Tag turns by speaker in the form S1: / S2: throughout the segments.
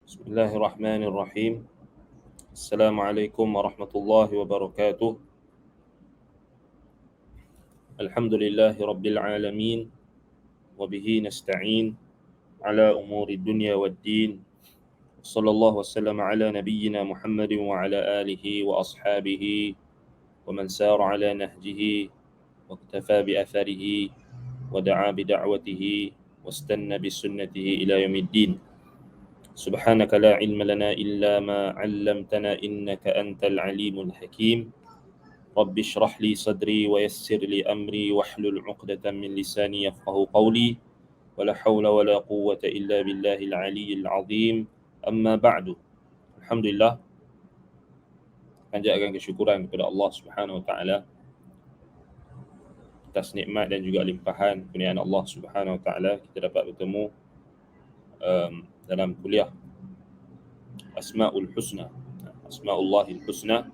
S1: Bismillahirrahmanirrahim. Assalamualaikum warahmatullahi wabarakatuh. Alhamdulillahi rabbil alamin. Wabihi nasta'in ala umuri dunya waddin. Sallallahu wasallam ala nabiyyina Muhammadin wa ala alihi wa ashabihi wa man sara ala nahjihi wa iktafa bi atharihi wa da'a bi da'watihi wa istanna bi sunnatihi ila yaumiddin. سبحانك لا علم لنا إلا ما علمتنا إنك أنت العليم الحكيم رب اشرح لي صدري ويسر لي أمري واحلل عقدة من لساني يفقه قولي ولا حول ولا قوة إلا بالله العلي العظيم أما بعد. Alhamdulillah, panjatkan kesyukuran kepada Allah Subhanahu Wa Taala atas nikmat dan juga limpahan kurniaan Allah Subhanahu Wa Taala kita dapat bertemu dalam kuliah Asma'ul Husna, Asma'ullahil Husna,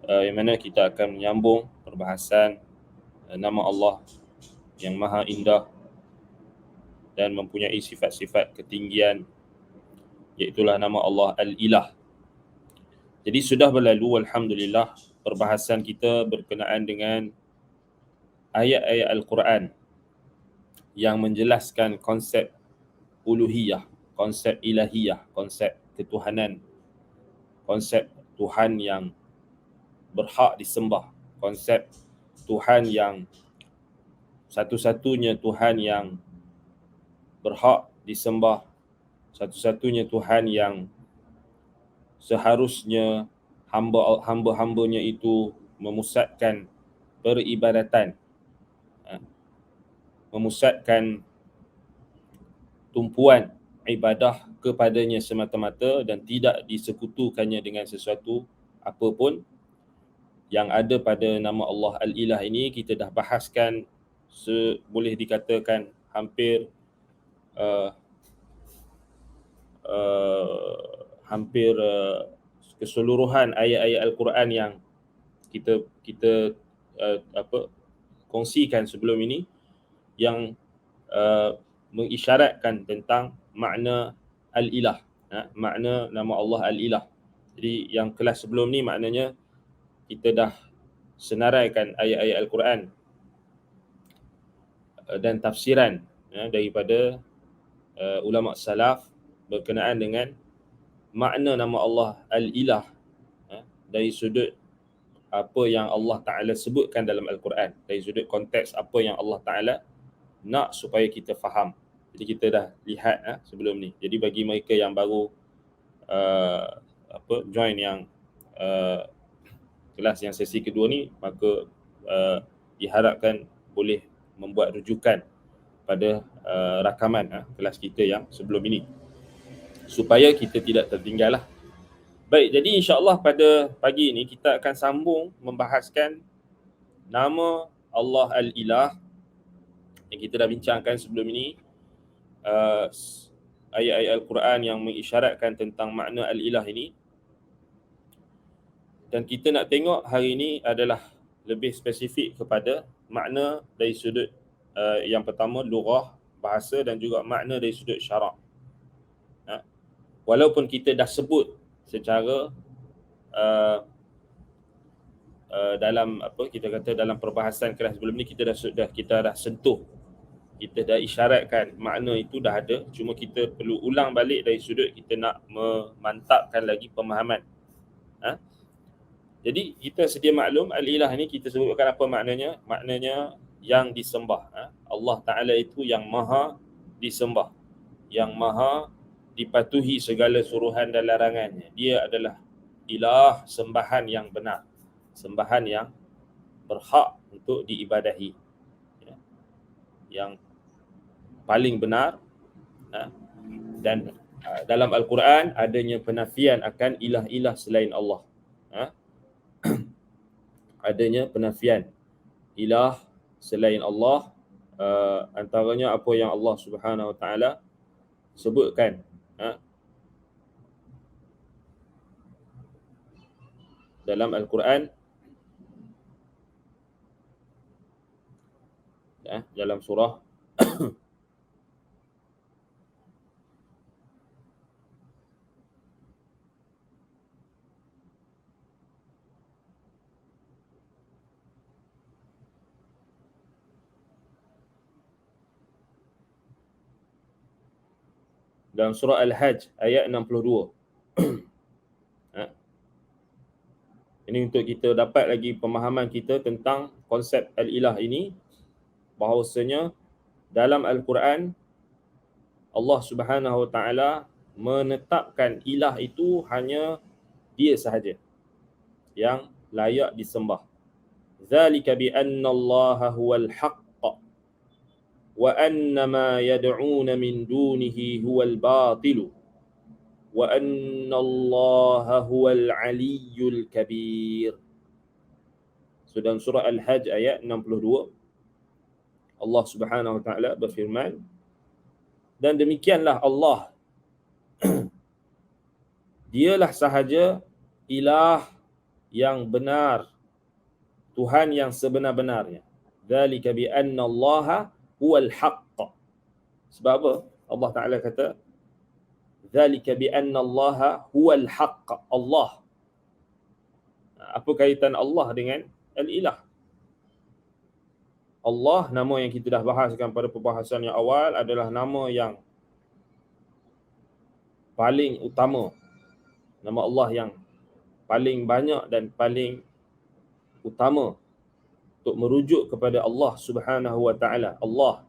S1: yang mana kita akan menyambung perbahasan nama Allah yang maha indah dan mempunyai sifat-sifat ketinggian, iaitulah nama Allah Al-Ilah. Jadi sudah berlalu, alhamdulillah, perbahasan kita berkenaan dengan ayat-ayat Al-Quran yang menjelaskan konsep uluhiyah, konsep ilahiyah, konsep ketuhanan, konsep Tuhan yang berhak disembah, konsep Tuhan yang satu-satunya Tuhan yang berhak disembah, satu-satunya Tuhan yang seharusnya hamba-hambanya itu memusatkan peribadatan, memusatkan tumpuan ibadah kepadanya semata-mata dan tidak disekutukannya dengan sesuatu apapun. Yang ada pada nama Allah Al-Ilah ini kita dah bahaskan boleh dikatakan hampir keseluruhan ayat-ayat Al-Quran yang kita kongsikan sebelum ini, yang mengisyaratkan tentang makna Al-Ilah, makna nama Allah Al-Ilah. Jadi yang kelas sebelum ni maknanya kita dah senaraikan ayat-ayat Al-Quran dan tafsiran daripada ulama salaf berkenaan dengan makna nama Allah Al-Ilah dari sudut apa yang Allah Ta'ala sebutkan dalam Al-Quran, dari sudut konteks apa yang Allah Ta'ala nak supaya kita faham. Jadi kita dah lihat sebelum ni. Jadi bagi mereka yang baru join yang kelas yang sesi kedua ni, maka diharapkan boleh membuat rujukan pada rakaman kelas kita yang sebelum ini supaya kita tidak tertinggal lah. Baik, jadi insya-Allah pada pagi ini kita akan sambung membahaskan nama Allah Al-Ilah yang kita dah bincangkan sebelum ini, ayat-ayat Al-Quran yang mengisyaratkan tentang makna Al-Ilah ini. Dan kita nak tengok hari ini adalah lebih spesifik kepada makna dari sudut yang pertama lughah, bahasa, dan juga makna dari sudut syarak. Walaupun kita dah sebut secara dalam dalam perbahasan kelas sebelum ni kita dah sentuh, kita dah isyaratkan makna itu dah ada, cuma kita perlu ulang balik dari sudut kita nak memantapkan lagi pemahaman. Jadi kita sedia maklum Al-Ilah ni kita sebutkan apa maknanya? Maknanya yang disembah. Allah Ta'ala itu yang maha disembah, yang maha dipatuhi segala suruhan dan larangannya. Dia adalah ilah, sembahan yang benar, sembahan yang berhak untuk diibadahi, yang paling benar. Dan dalam Al-Quran adanya penafian akan ilah-ilah selain Allah. Adanya penafian ilah selain Allah, antaranya apa yang Allah Subhanahu Wa Taala sebutkan dalam Al-Quran, dalam surah dalam surah Al-Hajj ayat 62. Ini untuk kita dapat lagi pemahaman kita tentang konsep al-ilah ini, bahawasanya dalam Al-Quran Allah Subhanahu Wa Taala menetapkan ilah itu hanya dia sahaja yang layak disembah. Zalika bi anna Allah huwal haqq wa anna ma yad'un min dunihi huwal batil wa anna Allah huwal aliyyul kabir. So, dalam surah Al-Hajj ayat 62 Allah Subhanahu Wa Taala berfirman, dan demikianlah Allah dialah sahaja ilah yang benar, Tuhan yang sebenar-benarnya. Dzalika bi anna Allah huwal haqq. Sebab apa Allah Taala kata dzalika bi anna Allah huwal haqq? Allah, apa kaitan Allah dengan al-ilah? Allah, nama yang kita dah bahaskan pada perbahasan yang awal, adalah nama yang paling utama, nama Allah yang paling banyak dan paling utama untuk merujuk kepada Allah Subhanahu Wa Taala, Allah.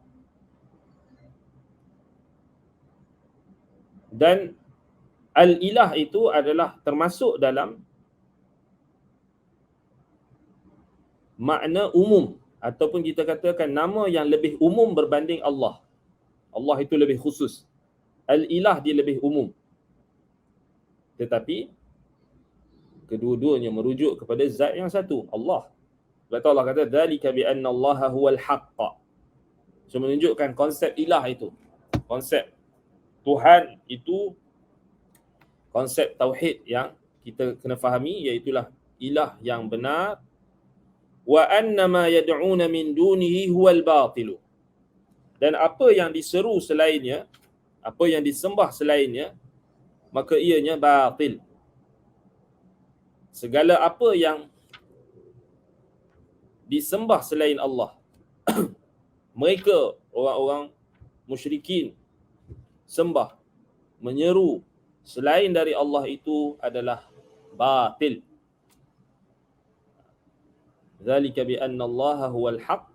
S1: Dan al-ilah itu adalah termasuk dalam makna umum, ataupun kita katakan nama yang lebih umum berbanding Allah. Allah itu lebih khusus, al-ilah dia lebih umum. Tetapi kedua-duanya merujuk kepada zat yang satu, Allah. Sebab tu Allah kata dzalika bi anna Allah huwal haqq. So, menunjukkan konsep ilah itu, konsep Tuhan itu, konsep tauhid yang kita kena fahami, iaitulah ilah yang benar. Wa anna ma yad'una min dunihi huwal batil. Dan apa yang diseru selainnya, apa yang disembah selainnya, maka ianya batil. Segala apa yang disembah selain Allah, mereka orang-orang musyrikin sembah, menyeru selain dari Allah, itu adalah batil. Zalika bi anna Allah huwal haqq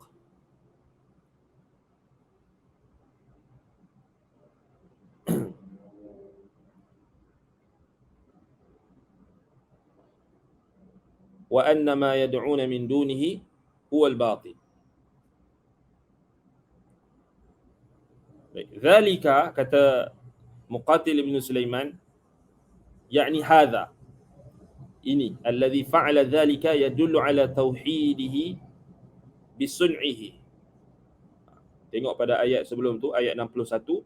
S1: wa anna ma yad'una min dunihi huwal batil. Zalika, kata Muqatil ibn Sulaiman, yakni hadha, ini, alladhi fa'ala dhalika yadullu ala tauhidihi bisun'ihi. Tengok pada ayat sebelum tu, ayat 61,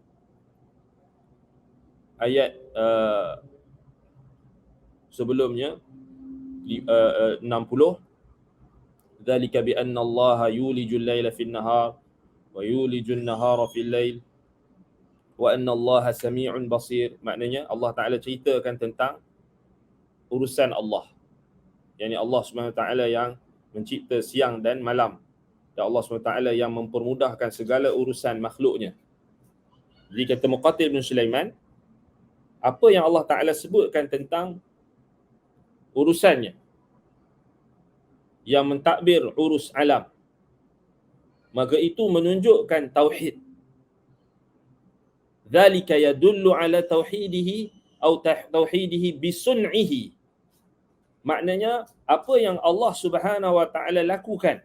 S1: ayat sebelumnya 60, dhalika bi anna Allah yulijul laila fin nahar wa yulijul nahara fil lail wa anna Allah sami'un basir. Maknanya Allah Ta'ala ceritakan tentang urusan Allah, yakni Allah SWT yang mencipta siang dan malam, dan Allah SWT yang mempermudahkan segala urusan makhluknya. Jadi kata Muqatil bin Sulaiman, apa yang Allah Ta'ala sebutkan tentang urusannya yang mentadbir urus alam, maka itu menunjukkan tauhid. Dzalika yadullu ala tauhidihi atau tauhidihi bisun'ihi. Maknanya apa yang Allah Subhanahu Wa Taala lakukan,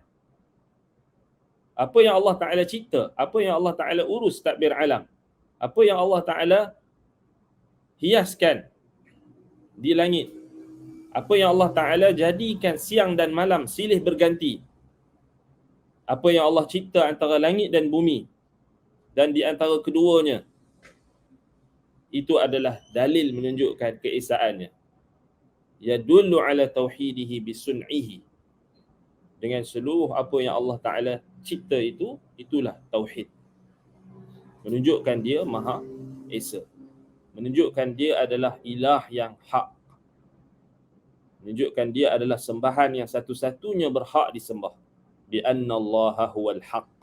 S1: apa yang Allah Taala cipta, apa yang Allah Taala urus tadbir alam, apa yang Allah Taala hiaskan di langit, apa yang Allah Ta'ala jadikan siang dan malam silih berganti, apa yang Allah cipta antara langit dan bumi, dan di antara keduanya, itu adalah dalil menunjukkan keesaannya. Yadullu ala tauhidihi bisun'ihi. Dengan seluruh apa yang Allah Ta'ala cipta itu, itulah tauhid. Menunjukkan dia Maha Esa. Menunjukkan dia adalah ilah yang hak. Menunjukkan dia adalah sembahan yang satu-satunya berhak disembah. Bi anna Allah huwal haqq.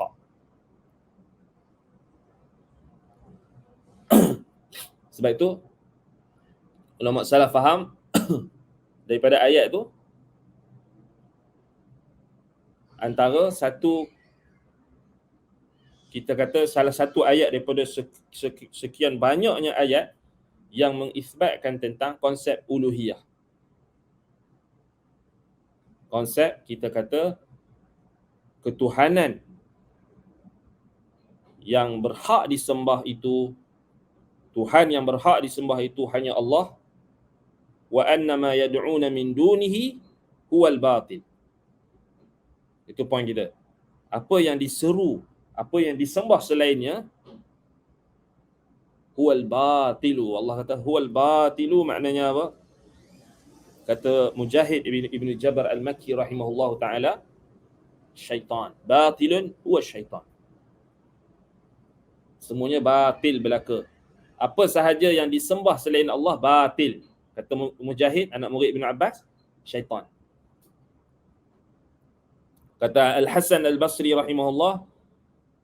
S1: Sebab itu ulama salaf faham daripada ayat tu antara satu, kita kata salah satu ayat daripada sekian banyaknya ayat yang mengisbatkan tentang konsep uluhiyah. Konsep kita kata ketuhanan yang berhak disembah itu, Tuhan yang berhak disembah itu hanya Allah, wa annama yad'una min dunihi huwal batil. Itu poin kita. Apa yang diseru, apa yang disembah selainnya, huwal batilu. Allah kata huwal batilu maknanya apa? Kata Mujahid Ibn Jabr Al-Makki rahimahullah ta'ala, syaitan. Batilun huwa syaitan. Semuanya batil belaka. Apa sahaja yang disembah selain Allah, batil. Kata Mujahid, anak murid Ibn Abbas, syaitan. Kata Al-Hasan Al-Basri rahimahullah,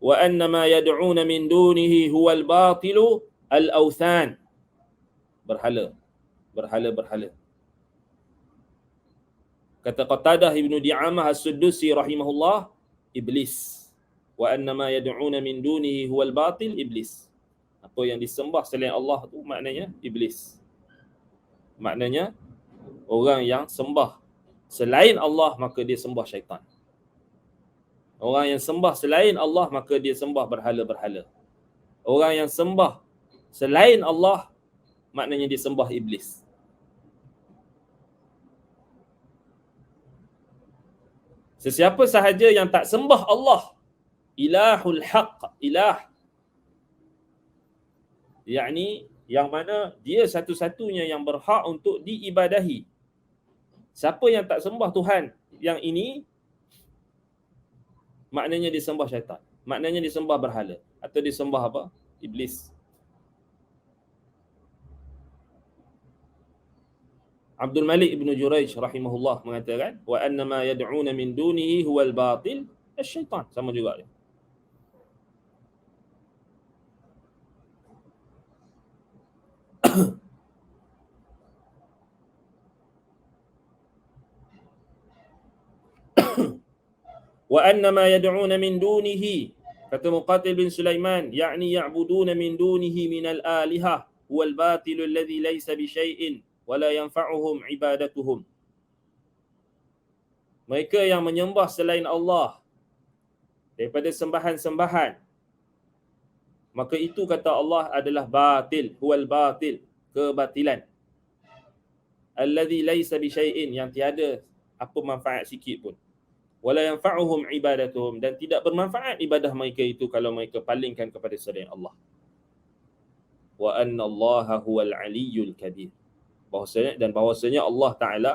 S1: wa annama yad'una min dunihi huwal batilu al-awthan. Berhala. Berhala. Kata Qatadah Ibn Di'amah As-Suddusi rahimahullah, iblis. Wa annama yad'una min dunihi huwal batil, iblis. Apa yang disembah selain Allah tu maknanya iblis. Maknanya orang yang sembah selain Allah maka dia sembah syaitan. Orang yang sembah selain Allah maka dia sembah berhala-berhala. Orang yang sembah selain Allah maknanya dia sembah iblis. Sesiapa sahaja yang tak sembah Allah, ilahul haq, ilah, yakni yang mana dia satu-satunya yang berhak untuk diibadahi. Siapa yang tak sembah Tuhan yang ini, maknanya dia sembah syaitan. Maknanya dia sembah berhala. Atau dia sembah apa? Iblis. Abdul Malik Ibn Jurayj rahimahullah mengatakan, wa annama yad'una min dunihi huwal batil asy-syaitan. Sama juga dia. Wa annama yad'una min dunihi, kata Muqatil bin Sulaiman, yakni ya'buduna min dunihi minal alihah huwal batil alladhi laysa bi syai'in wa la yanfa'uhum ibadatuhum. Mereka yang menyembah selain Allah daripada sembahan-sembahan, maka itu kata Allah adalah batil, huwal batil, kebatilan. Alladhi laysa bi syai'in, yang tiada apa manfaat sikit pun. Wala yanfa'uhum ibadatuhum, dan tidak bermanfaat ibadah mereka itu kalau mereka palingkan kepada selain Allah. Wa anna Allaha huwal aliyyul kabir. Bahwasanya Allah Ta'ala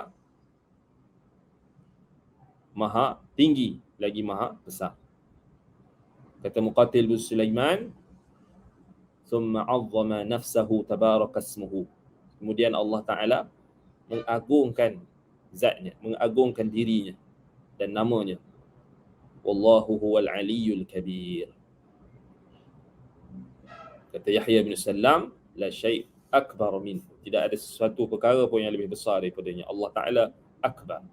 S1: maha tinggi lagi maha besar. Kata Muqatil bin Sulaiman, thumma 'azzama nafsahu tabaraka ismuhu. Kemudian Allah Ta'ala mengagungkan zatnya, mengagungkan dirinya dan namanya. Wallahu huwal aliyyul kabir. Kata Yahya bin Salam, la syai' akbar min. Tidak ada sesuatu perkara pun yang lebih besar daripadanya. Allah Ta'ala akbar,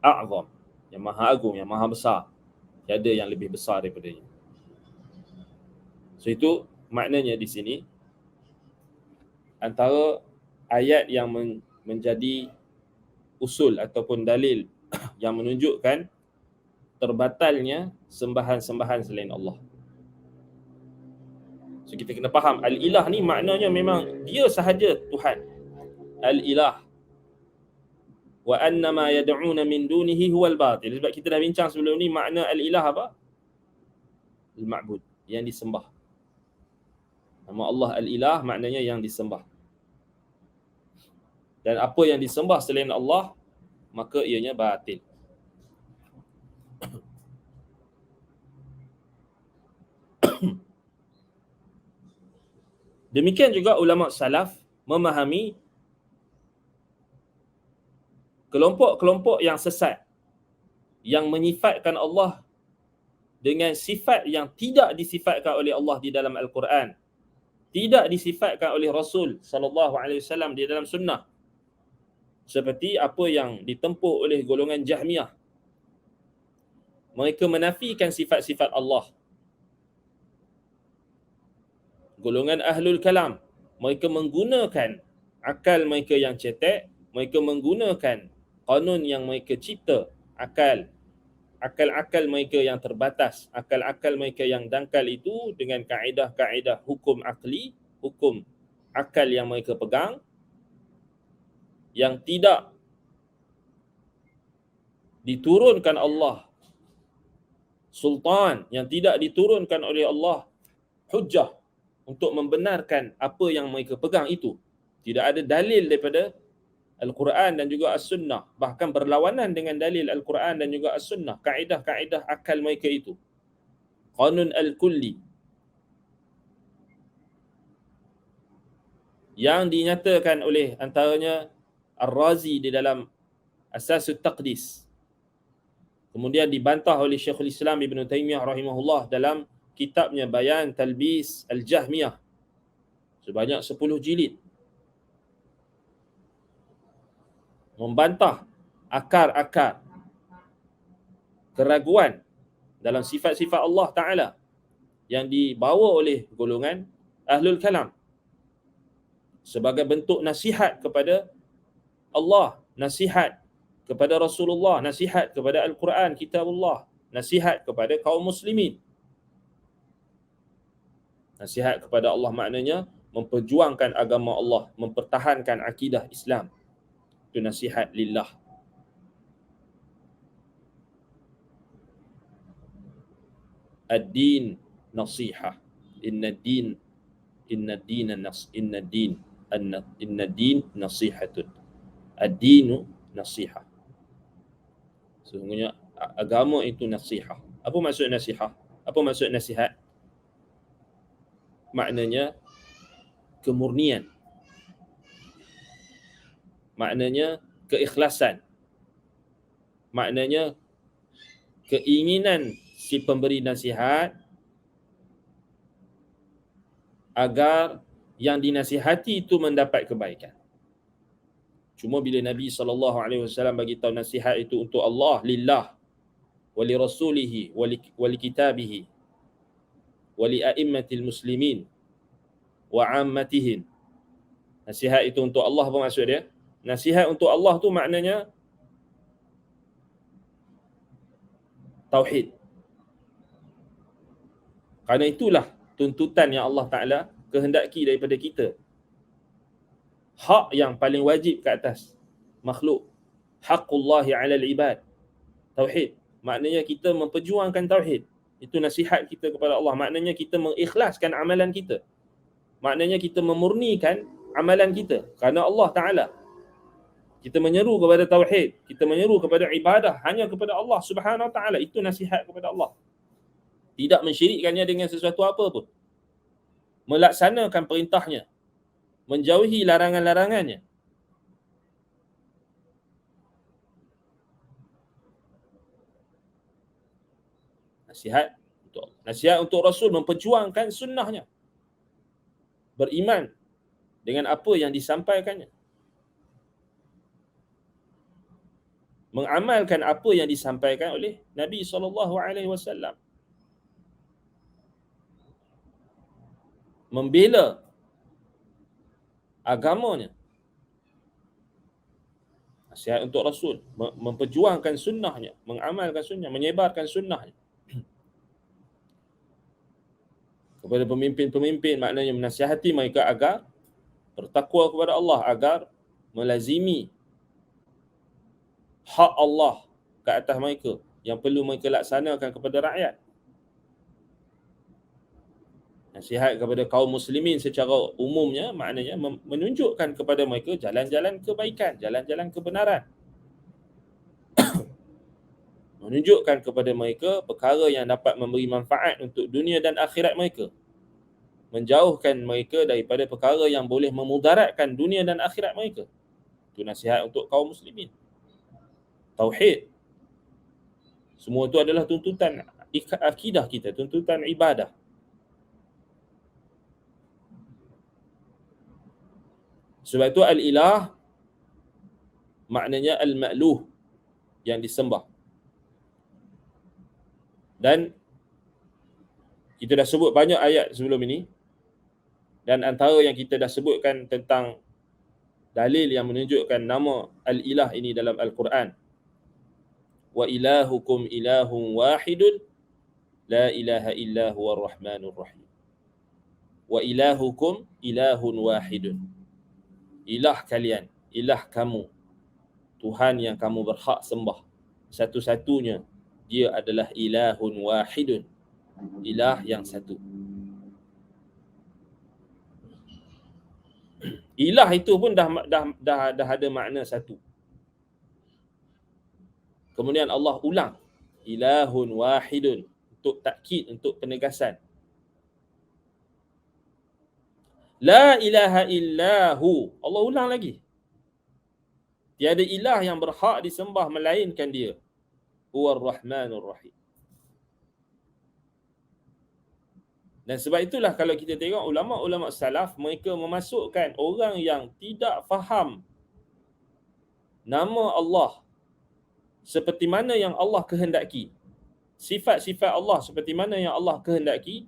S1: a'zam, yang maha agung, yang maha besar. Tiada yang lebih besar daripadanya. So itu maknanya di sini, antara ayat yang menjadi usul ataupun dalil yang menunjukkan terbatalnya sembahan-sembahan selain Allah. So kita kena faham, al-ilah ni maknanya memang dia sahaja Tuhan. Al-ilah. Wa annama yad'una min dunihi huwal batil. Sebab kita dah bincang sebelum ni, makna al-ilah apa? Al-ma'bud, yang disembah. Nama Allah al-ilah maknanya yang disembah. Dan apa yang disembah selain Allah, maka ianya batil. Demikian juga ulama salaf memahami kelompok-kelompok yang sesat, yang menyifatkan Allah dengan sifat yang tidak disifatkan oleh Allah di dalam Al-Quran. tidak disifatkan oleh Rasul sallallahu alaihi wasallam di dalam sunnah, seperti apa yang ditempuh oleh golongan Jahmiyah. Mereka menafikan sifat-sifat Allah. Golongan Ahlul Kalam, mereka menggunakan akal mereka yang cetek, mereka menggunakan kanun yang mereka cipta, akal-akal mereka yang terbatas, akal-akal mereka yang dangkal itu dengan kaedah-kaedah hukum akli, hukum akal yang mereka pegang, yang tidak diturunkan Allah sultan, yang tidak diturunkan oleh Allah hujjah untuk membenarkan apa yang mereka pegang itu. Tidak ada dalil daripada Al-Quran dan juga As-Sunnah, bahkan berlawanan dengan dalil Al-Quran dan juga As-Sunnah, kaedah-kaedah akal mereka itu. Qanun Al-Kulli yang dinyatakan oleh antaranya Ar-Razi di dalam Asasut Taqdis, kemudian dibantah oleh Syekhul Islam Ibn Taymiyah rahimahullah dalam kitabnya Bayan Talbis Al-Jahmiyah sebanyak 10 jilid, membantah akar-akar keraguan dalam sifat-sifat Allah Ta'ala yang dibawa oleh golongan Ahlul Kalam sebagai bentuk nasihat kepada Allah, nasihat kepada Rasulullah, nasihat kepada Al-Quran, Kitabullah, nasihat kepada kaum muslimin. Nasihat kepada Allah maknanya memperjuangkan agama Allah, mempertahankan akidah Islam. Itu nasihat lillah. Ad-din nasihah. Inna din nasihatun. Ad-dinu nasihah. Sesungguhnya agama itu nasihah. Apa maksud nasihah? Apa maksud nasihat? Maknanya kemurnian. Maknanya keikhlasan. Maknanya keinginan si pemberi nasihat agar yang dinasihati itu mendapat kebaikan. Cuma bila Nabi SAW bagi tahu nasihat itu untuk Allah, lillah, wali rasulihi, wali kitabihi, wali a'immatil muslimin, wa ammatihim. Nasihat itu untuk Allah, apa maksud dia? Nasihat untuk Allah tu maknanya tauhid. Kerana itulah tuntutan yang Allah Ta'ala kehendaki daripada kita. Hak yang paling wajib ke atas makhluk. Haqqullahi 'alal ibad. Tauhid. Maknanya kita memperjuangkan tauhid. Itu nasihat kita kepada Allah. Maknanya kita mengikhlaskan amalan kita. Maknanya kita memurnikan amalan kita kerana Allah Ta'ala. Kita menyeru kepada tauhid. Kita menyeru kepada ibadah hanya kepada Allah Subhanahu Wa Ta'ala. Itu nasihat kepada Allah. Tidak mensyirikkannya dengan sesuatu apa pun. Melaksanakan perintahnya. Menjauhi larangan-larangannya. Nasihat untuk Rasul memperjuangkan sunnahnya. Beriman dengan apa yang disampaikannya. Mengamalkan apa yang disampaikan oleh Nabi SAW. Membela agamanya. Nasihat untuk Rasul, memperjuangkan sunnahnya, mengamalkan sunnah, menyebarkan sunnahnya. Kepada pemimpin-pemimpin, maknanya menasihati mereka agar bertakwa kepada Allah, agar melazimi hak Allah ke atas mereka yang perlu mereka laksanakan kepada rakyat. Nasihat kepada kaum muslimin secara umumnya maknanya menunjukkan kepada mereka jalan-jalan kebaikan, jalan-jalan kebenaran. Menunjukkan kepada mereka perkara yang dapat memberi manfaat untuk dunia dan akhirat mereka. Menjauhkan mereka daripada perkara yang boleh memudaratkan dunia dan akhirat mereka. Itu nasihat untuk kaum muslimin. Tauhid. Semua itu adalah tuntutan akidah kita, tuntutan ibadah. Sebab itu al-ilah maknanya al-ma'luh, yang disembah. Dan kita dah sebut banyak ayat sebelum ini, dan antara yang kita dah sebutkan tentang dalil yang menunjukkan nama al-ilah ini dalam Al-Quran. Wa ilahukum ilahun wahidun la ilaha illa huwa ar-rahmanur rahim. Wa ilahukum ilahun wahidun. Ilah kalian, ilah kamu, Tuhan yang kamu berhak sembah, satu-satunya, dia adalah ilahun wahidun, ilah yang satu. Ilah itu pun dah ada makna satu. Kemudian Allah ulang, ilahun wahidun, untuk takkid, untuk penegasan. La ilaha illahu, Allah ulang lagi. Tiada ilah yang berhak disembah melainkan dia. Huwar Rahmanur Rahim. Dan sebab itulah kalau kita tengok ulama-ulama salaf, mereka memasukkan orang yang tidak faham nama Allah seperti mana yang Allah kehendaki, sifat-sifat Allah seperti mana yang Allah kehendaki,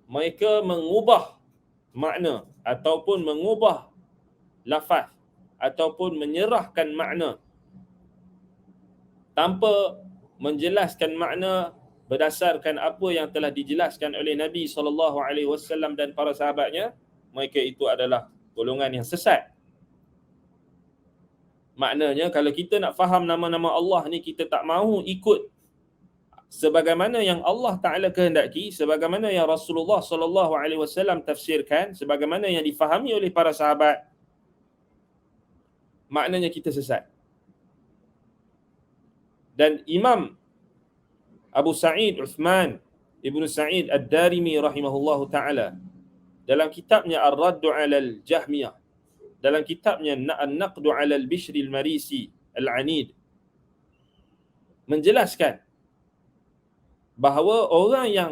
S1: mereka mengubah makna ataupun mengubah lafaz ataupun menyerahkan makna tanpa menjelaskan makna berdasarkan apa yang telah dijelaskan oleh Nabi SAW dan para sahabatnya, mereka itu adalah golongan yang sesat. Maknanya kalau kita nak faham nama-nama Allah ni, kita tak mahu ikut sebagaimana yang Allah Ta'ala kehendaki, sebagaimana yang Rasulullah SAW tafsirkan, sebagaimana yang difahami oleh para sahabat, maknanya kita sesat. Dan Imam Abu Sa'id Uthman Ibn Sa'id Ad-Darimi rahimahullahu ta'ala dalam kitabnya Ar-Raddu 'ala al-Jahmiyah, dalam kitabnya An-Naqdu 'ala al-Bishri al-Marisi al-Anid, menjelaskan bahawa orang yang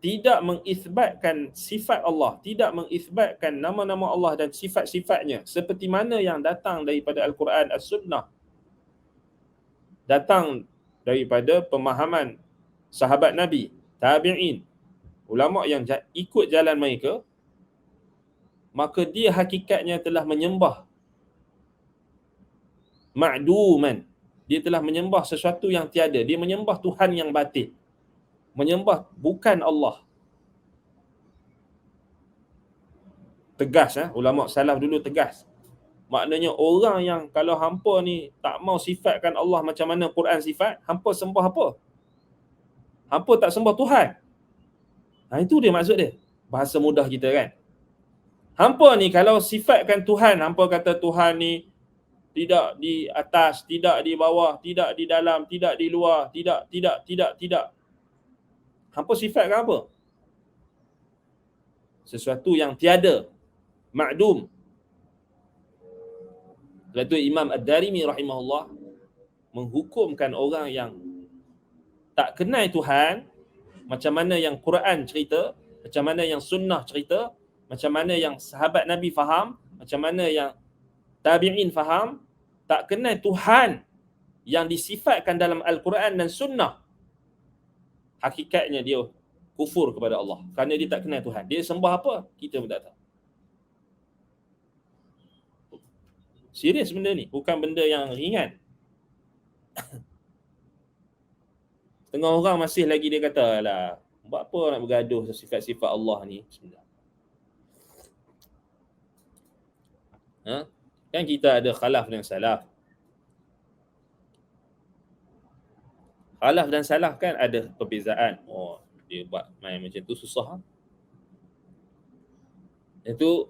S1: tidak mengisbatkan sifat Allah, tidak mengisbatkan nama-nama Allah dan sifat-sifatnya seperti mana yang datang daripada Al-Quran, As-Sunnah, datang daripada pemahaman sahabat Nabi, tabi'in, ulama yang ikut jalan mereka, maka dia hakikatnya telah menyembah ma'duman. Dia telah menyembah sesuatu yang tiada. Dia menyembah Tuhan yang batil. Menyembah bukan Allah. Tegas, ulama salaf dulu tegas. Maknanya orang yang kalau hampa ni tak mau sifatkan Allah macam mana Quran sifat, hampa sembah apa? Hampa tak sembah Tuhan. Itu dia maksud dia. Bahasa mudah kita kan. Hampa ni kalau sifatkan Tuhan, hampa kata Tuhan ni tidak di atas, tidak di bawah, tidak di dalam, tidak di luar, tidak. Hampa sifatkan apa? Sesuatu yang tiada, ma'dum. Sebab itu Imam Ad-Darimi rahimahullah menghukumkan orang yang tak kenal Tuhan, macam mana yang Quran cerita, macam mana yang sunnah cerita, macam mana yang sahabat Nabi faham, macam mana yang tabi'in faham, tak kenal Tuhan yang disifatkan dalam Al-Quran dan sunnah, hakikatnya dia kufur kepada Allah kerana dia tak kenal Tuhan. Dia sembah apa? Kita pun tak tahu. Serius benda ni, bukan benda yang ringan. Tengah orang masih lagi dia kata, alah, buat apa nak bergaduh sifat-sifat Allah ni? Bismillah. Kan kita ada khalaf dan salaf. Khalaf dan salaf kan ada perbezaan. Oh, dia buat main macam tu susah. Itu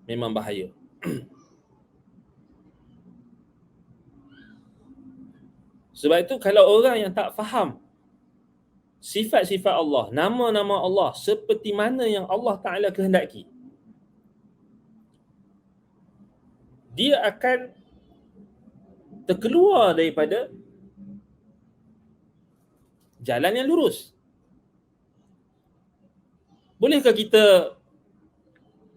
S1: memang bahaya. Sebab itu kalau orang yang tak faham sifat-sifat Allah, nama-nama Allah seperti mana yang Allah Ta'ala kehendaki, dia akan terkeluar daripada jalan yang lurus. Bolehkah kita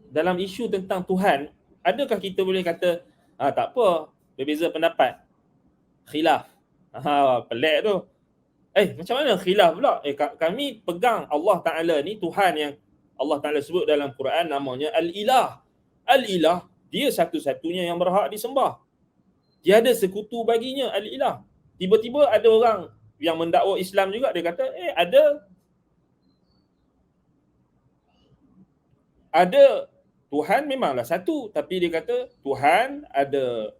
S1: dalam isu tentang Tuhan, adakah kita boleh kata, tak apa, berbeza pendapat, khilaf. Pelik tu. Macam mana khilaf pula? Kami pegang Allah Ta'ala ni Tuhan yang Allah Ta'ala sebut dalam Quran namanya Al-Ilah. Al-Ilah, dia satu-satunya yang berhak disembah. Tiada sekutu baginya, Al-Ilah. Tiba-tiba ada orang yang mendakwa Islam juga, dia kata, ada Tuhan memanglah satu, tapi dia kata Tuhan ada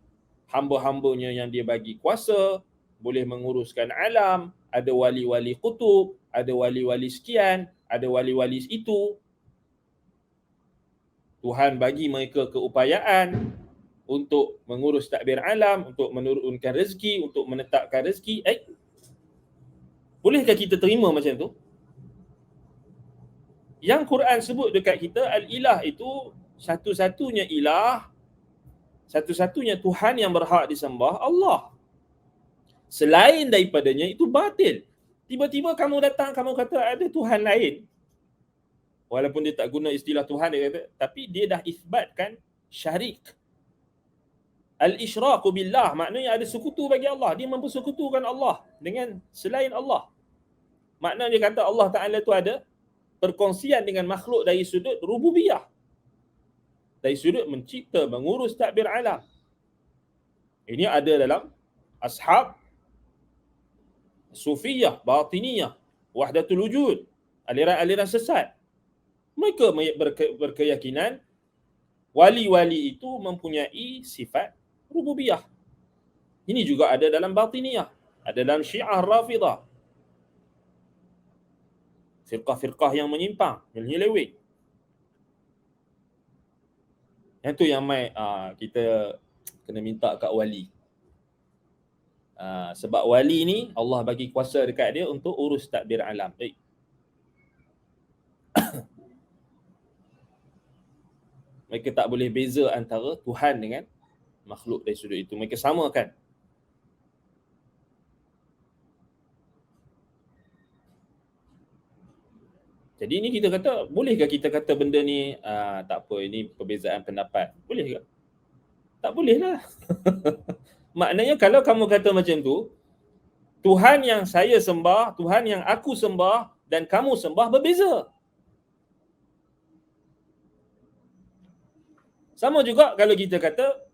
S1: hamba-hambanya yang dia bagi kuasa, boleh menguruskan alam, ada wali-wali kutub, ada wali-wali sekian, ada wali-wali itu. Tuhan bagi mereka keupayaan untuk mengurus takbir alam, untuk menurunkan rezeki, untuk menetapkan rezeki. Bolehkah kita terima macam tu? Yang Quran sebut dekat kita, Al-Ilah itu satu-satunya ilah, satu-satunya Tuhan yang berhak disembah, Allah. Selain daripadanya itu batil. Tiba-tiba kamu datang, kamu kata ada Tuhan lain. Walaupun dia tak guna istilah Tuhan, dia kata, tapi dia dah isbatkan syarik. Al-isyraqu billah, maknanya ada sekutu bagi Allah. Dia mempersekutukan Allah dengan selain Allah. Maknanya dia kata Allah Ta'ala tu ada perkongsian dengan makhluk dari sudut rububiyah. Dari sudut mencipta, mengurus takbir alam. Ini ada dalam ashab Sufiyah, Batiniyah, Wahdatul Wujud, aliran-aliran sesat. Mereka berkeyakinan wali-wali itu mempunyai sifat rububiyah. Ini juga ada dalam Batiniyah, ada dalam Syiah Rafidah. Firqah-firqah yang menyimpang, menyeleweng. Yang tu yang kita kena minta kat wali. Sebab wali ni Allah bagi kuasa dekat dia untuk urus takbir alam. Mereka tak boleh beza antara Tuhan dengan makhluk dari sudut itu. Mereka samakan. Jadi ni kita kata, bolehkah kita kata benda ni tak apa, ini perbezaan pendapat? Boleh ke? Tak boleh lah. Maknanya kalau kamu kata macam tu, Tuhan yang saya sembah, Tuhan yang aku sembah dan kamu sembah berbeza. Sama juga kalau kita kata,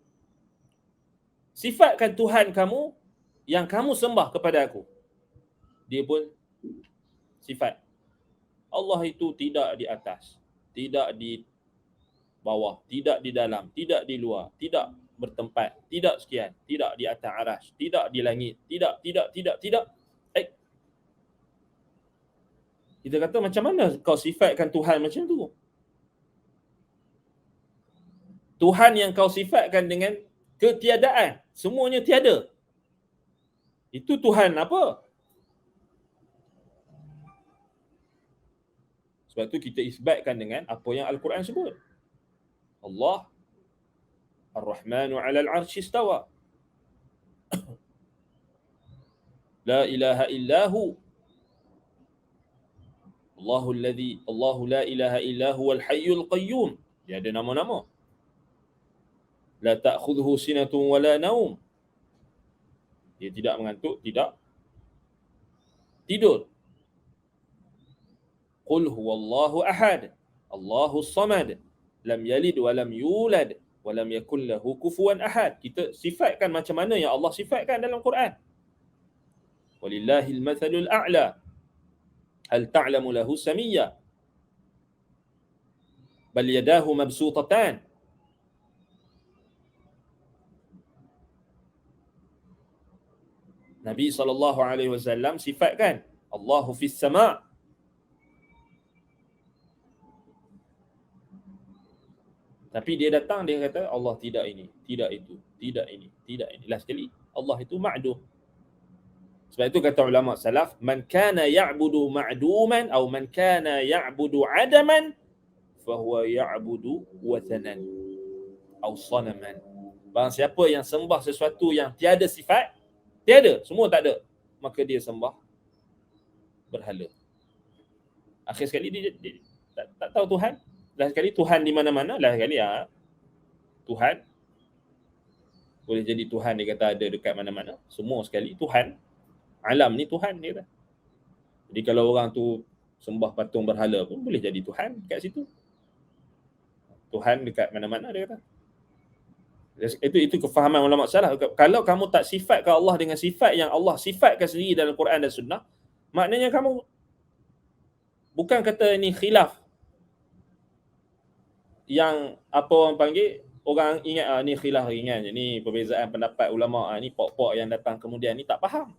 S1: sifatkan Tuhan kamu yang kamu sembah kepada aku. Dia pun sifat. Allah itu tidak di atas, tidak di bawah, tidak di dalam, tidak di luar, tidak bertempat, tidak sekian, tidak di atas arasy, tidak di langit, tidak. Kita kata macam mana kau sifatkan Tuhan macam tu? Tuhan yang kau sifatkan dengan ketiadaan, semuanya tiada. Itu Tuhan apa? Sebab tu kita isbatkan dengan apa yang Al-Quran sebut. Allah Ar-Rahmanu 'alal 'arsy istawa. La ilaha illahu. Allahu la ilaha illahu wal hayyul qayyum. Dia ada nama-nama. La ta'khudhuhu sinatun wala naum. Dia tidak mengantuk, tidak tidur. Qul huwallahu ahad, Allahus samad, lam yalid wa lam yulad wa lam yakul lahu kufuwan ahad. Kita sifatkan macam mana yang Allah sifatkan dalam Quran. Walillahil mathalul a'la. Hal ta'lamu lahu samiyya? Bal yadahu mabsutatan. Nabi SAW sifatkan Allahu fis sama'. Tapi dia datang, dia kata Allah tidak ini, tidak itu, tidak ini, tidak ini. Last sekali, Allah itu ma'dum. Sebab itu kata ulama salaf, man kana ya'budu ma'duman atau man kana ya'budu 'adaman fahuwa ya'budu wathanan atau sanaman. Barang siapa yang sembah sesuatu yang tiada sifat, tiada, semua tak ada, maka dia sembah berhala. Akhir sekali dia tak tahu Tuhan. Last sekali Tuhan di mana-mana, last sekali Tuhan boleh jadi Tuhan, dia kata ada dekat mana-mana. Semua sekali Tuhan. Alam ni Tuhan, dia kata. Jadi kalau orang tu sembah patung berhala pun boleh jadi Tuhan kat situ. Tuhan dekat mana-mana, dia kata. Itu kefahaman ulama salaf. Kalau kamu tak sifatkan Allah dengan sifat yang Allah sifatkan sendiri dalam Quran dan Sunnah, maknanya kamu bukan kata ni khilaf yang apa orang panggil, orang ingat ni khilaf ringan je, ni perbezaan pendapat ulama, ni pok-pok yang datang kemudian ni tak faham.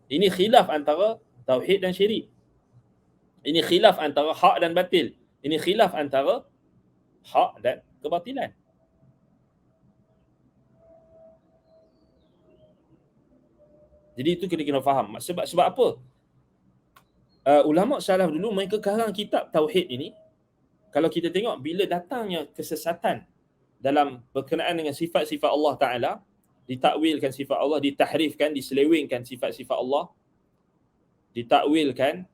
S1: Ini khilaf antara tauhid dan syirik. Ini khilaf antara hak dan batil. Ini khilaf antara hak dan kebatilan. Jadi itu kena faham. Sebab apa? Ulama salaf dulu mereka karang kitab tauhid ini. Kalau kita tengok bila datangnya kesesatan dalam berkenaan dengan sifat-sifat Allah Ta'ala, ditakwilkan sifat Allah, ditahrifkan, diselewengkan sifat-sifat Allah, ditakwilkan.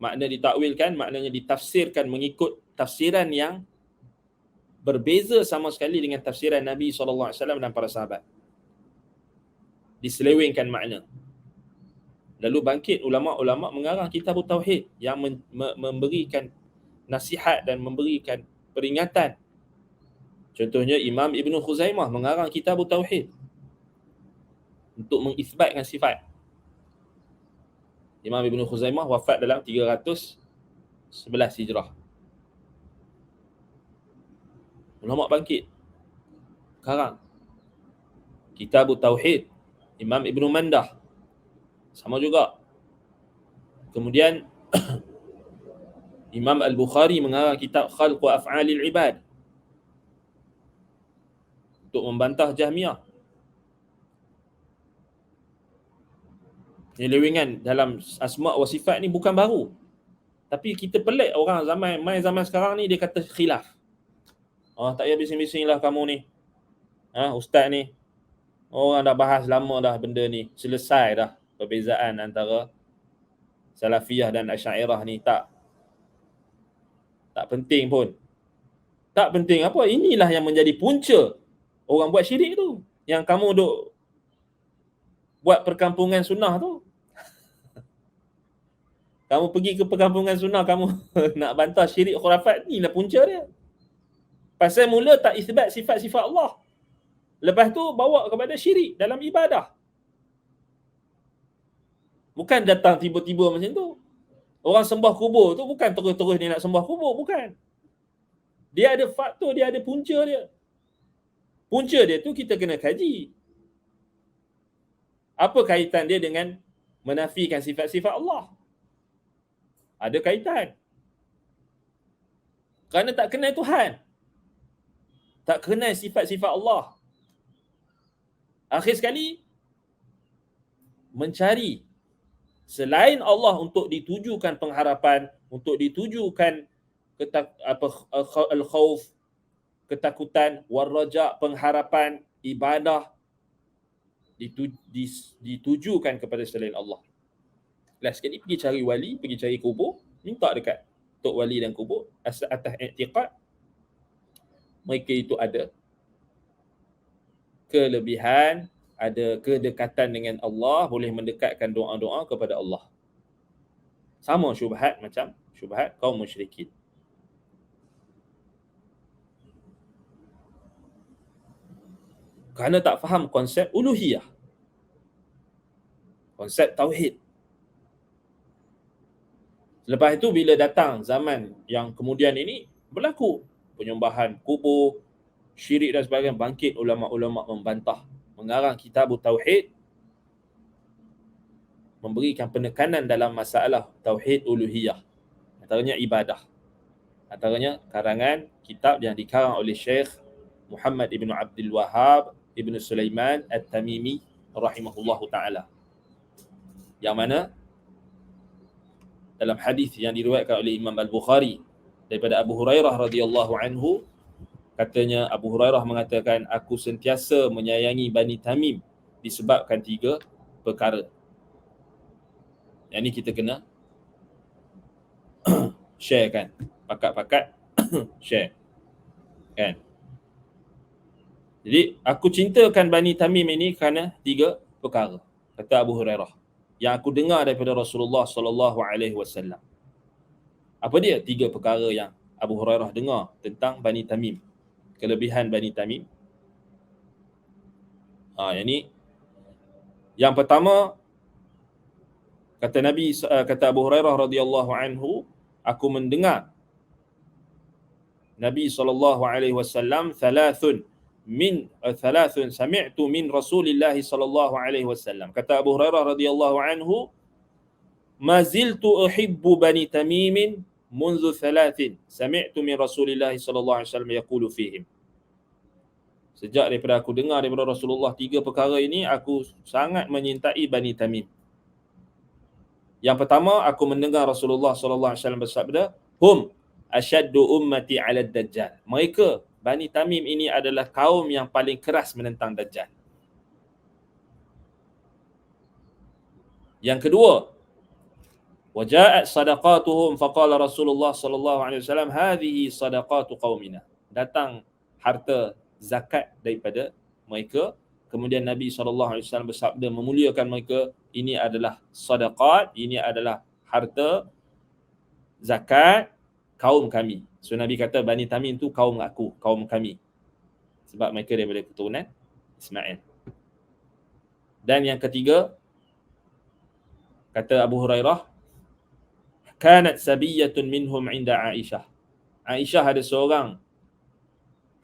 S1: Makna ditakwilkan, maknanya ditafsirkan mengikut tafsiran yang berbeza sama sekali dengan tafsiran Nabi SAW dan para sahabat. Diselewengkan makna. Lalu bangkit ulama-ulama mengarang kitab tauhid yang memberikan nasihat dan memberikan peringatan. Contohnya Imam Ibn Khuzaimah mengarang kitab tauhid untuk mengisbatkan sifat. Imam Ibn Khuzaimah wafat dalam 311 Hijrah. Ulama bangkit karang kitab tauhid. Imam Ibn Mandah sama juga. Kemudian Imam Al-Bukhari mengarang kitab Khalq wa Af'alil Ibad untuk membantah Jahmiyah. Nyelewengan dalam asma' wa sifat ni bukan baru. Tapi kita pelik orang zaman sekarang ni dia kata khilaf. Tak payah bising-bising lah kamu ni. Ustaz ni. Orang dah bahas lama dah benda ni. Selesai dah perbezaan antara Salafiyah dan Asy'ariyah ni. Tak penting pun. Tak penting apa? Inilah yang menjadi punca orang buat syirik tu. Yang kamu duk buat perkampungan sunnah tu. Kamu pergi ke perkampungan sunnah, kamu nak bantah syirik khurafat, inilah punca dia. Pasal mula tak isbat sifat-sifat Allah. Lepas tu bawa kepada syirik dalam ibadah. Bukan datang tiba-tiba macam tu. Orang sembah kubur tu bukan terus-terus dia nak sembah kubur, bukan. Dia ada faktor, dia ada punca dia. Punca dia tu kita kena kaji. Apa kaitan dia dengan menafikan sifat-sifat Allah? Ada kaitan. Kerana tak kenal Tuhan. Tak kenal sifat-sifat Allah. Akhir sekali, mencari selain Allah untuk ditujukan pengharapan, untuk ditujukan al-khawf, ketakutan, war-raja, pengharapan, ibadah, ditujukan kepada selain Allah. Last sekali pergi cari wali, pergi cari kubur, minta dekat tok wali dan kubur atas i'tiqad mereka itu ada kelebihan, ada kedekatan dengan Allah, boleh mendekatkan doa-doa kepada Allah. Sama syubhat macam syubhat kaum musyrikin. Kerana tak faham konsep uluhiyah, konsep tauhid. Lepas itu bila datang zaman yang kemudian ini berlaku penyembahan kubur, syirik dan sebagainya, bangkit ulama-ulama membantah, mengarang kitab tauhid, memberikan penekanan dalam masalah tauhid uluhiyah, antaranya ibadah. Antaranya karangan kitab yang dikarang oleh Syekh Muhammad ibn Abdul Wahhab ibn Sulaiman At-Tamimi rahimahullahu ta'ala, yang mana dalam hadis yang diriwayatkan oleh Imam Al-Bukhari daripada Abu Hurairah radhiyallahu anhu, katanya Abu Hurairah mengatakan, aku sentiasa menyayangi Bani Tamim disebabkan 3 perkara. Yang ni kita kena share kan. Pakat-pakat share kan. Jadi aku cintakan Bani Tamim ini kerana 3 perkara, kata Abu Hurairah, yang aku dengar daripada Rasulullah sallallahu alaihi wasallam. Apa dia 3 perkara yang Abu Hurairah dengar tentang Bani Tamim, kelebihan Bani Tamim? Yang pertama, kata kata Abu Hurairah radhiyallahu anhu, aku mendengar Nabi sallallahu alaihi wasallam thalathun sami'tu min Rasulillah sallallahu alaihi wasallam. Kata Abu Hurairah radhiyallahu anhu, ma ziltu uhibbu Bani Tamim منذ 3 sami'tu min Rasulillah sallallahu alaihi wasallam yaqulu fihim. Sejak daripada aku dengar daripada Rasulullah 3 perkara ini, aku sangat menyintai Bani Tamim. Yang pertama, aku mendengar Rasulullah sallallahu alaihi wasallam bersabda, hum asyaddu ummati 'ala ad-dajjal. Mereka Bani Tamim ini adalah kaum yang paling keras menentang Dajjal. Yang kedua, waja'at sadaqatuhum faqala Rasulullah sallallahu alaihi wasallam hadhihi sadaqatu qaumina. Datang harta zakat daripada mereka, kemudian Nabi sallallahu alaihi wasallam bersabda memuliakan mereka, ini adalah sadaqat, ini adalah harta zakat kaum kami. So Nabi kata Bani Tamim tu kaum aku, kaum kami. Sebab mereka daripada keturunan Ismail. Dan yang ketiga, kata Abu Hurairah, kanat sabiyatun minhum inda Aisyah. Aisyah ada seorang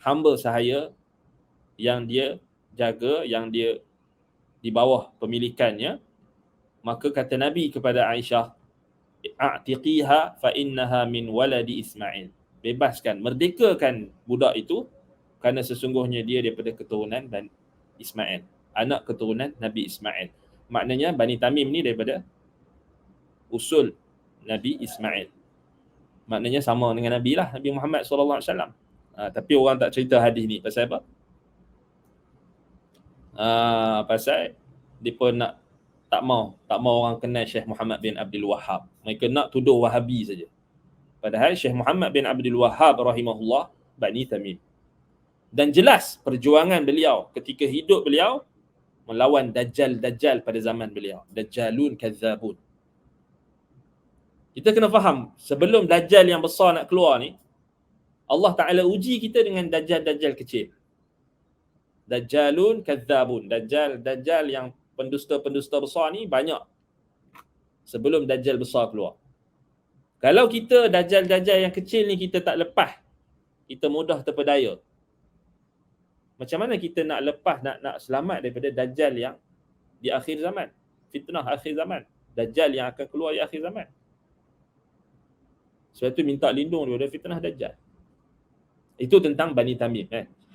S1: hamba sahaya yang dia jaga, yang dia di bawah pemilikannya. Maka kata Nabi kepada Aisyah, a'tiqiha fa innaha min waladi Ismail. Bebaskan, merdekakan budak itu kerana sesungguhnya dia daripada keturunan dan Ismail, anak keturunan Nabi Ismail. Maknanya Bani Tamim ni daripada usul Nabi Ismail. Maknanya sama dengan Nabi lah, Nabi Muhammad sallallahu alaihi wasallam. Tapi orang tak cerita hadis ni pasal apa? Pasal depa nak tak mau orang kenal Syekh Muhammad bin Abdul Wahhab. Mereka nak tuduh Wahabi saja. Padahal Syekh Muhammad bin Abdul Wahhab rahimahullah Bani Tamim. Dan jelas perjuangan beliau ketika hidup beliau melawan Dajjal pada zaman beliau. Dajjalun kazzabun. Kita kena faham, sebelum Dajjal yang besar nak keluar ni, Allah Ta'ala uji kita dengan Dajjal kecil. Dajjalun kazzabun. Dajjal yang pendusta-pendusta besar ni banyak sebelum Dajjal besar keluar. Kalau kita Dajjal yang kecil ni kita tak lepas, kita mudah terpedaya. Macam mana kita nak lepas, nak selamat daripada Dajjal yang di akhir zaman? Fitnah akhir zaman. Dajjal yang akan keluar di akhir zaman. Sebab itu minta lindung daripada fitnah Dajjal. Itu tentang Bani Tamim.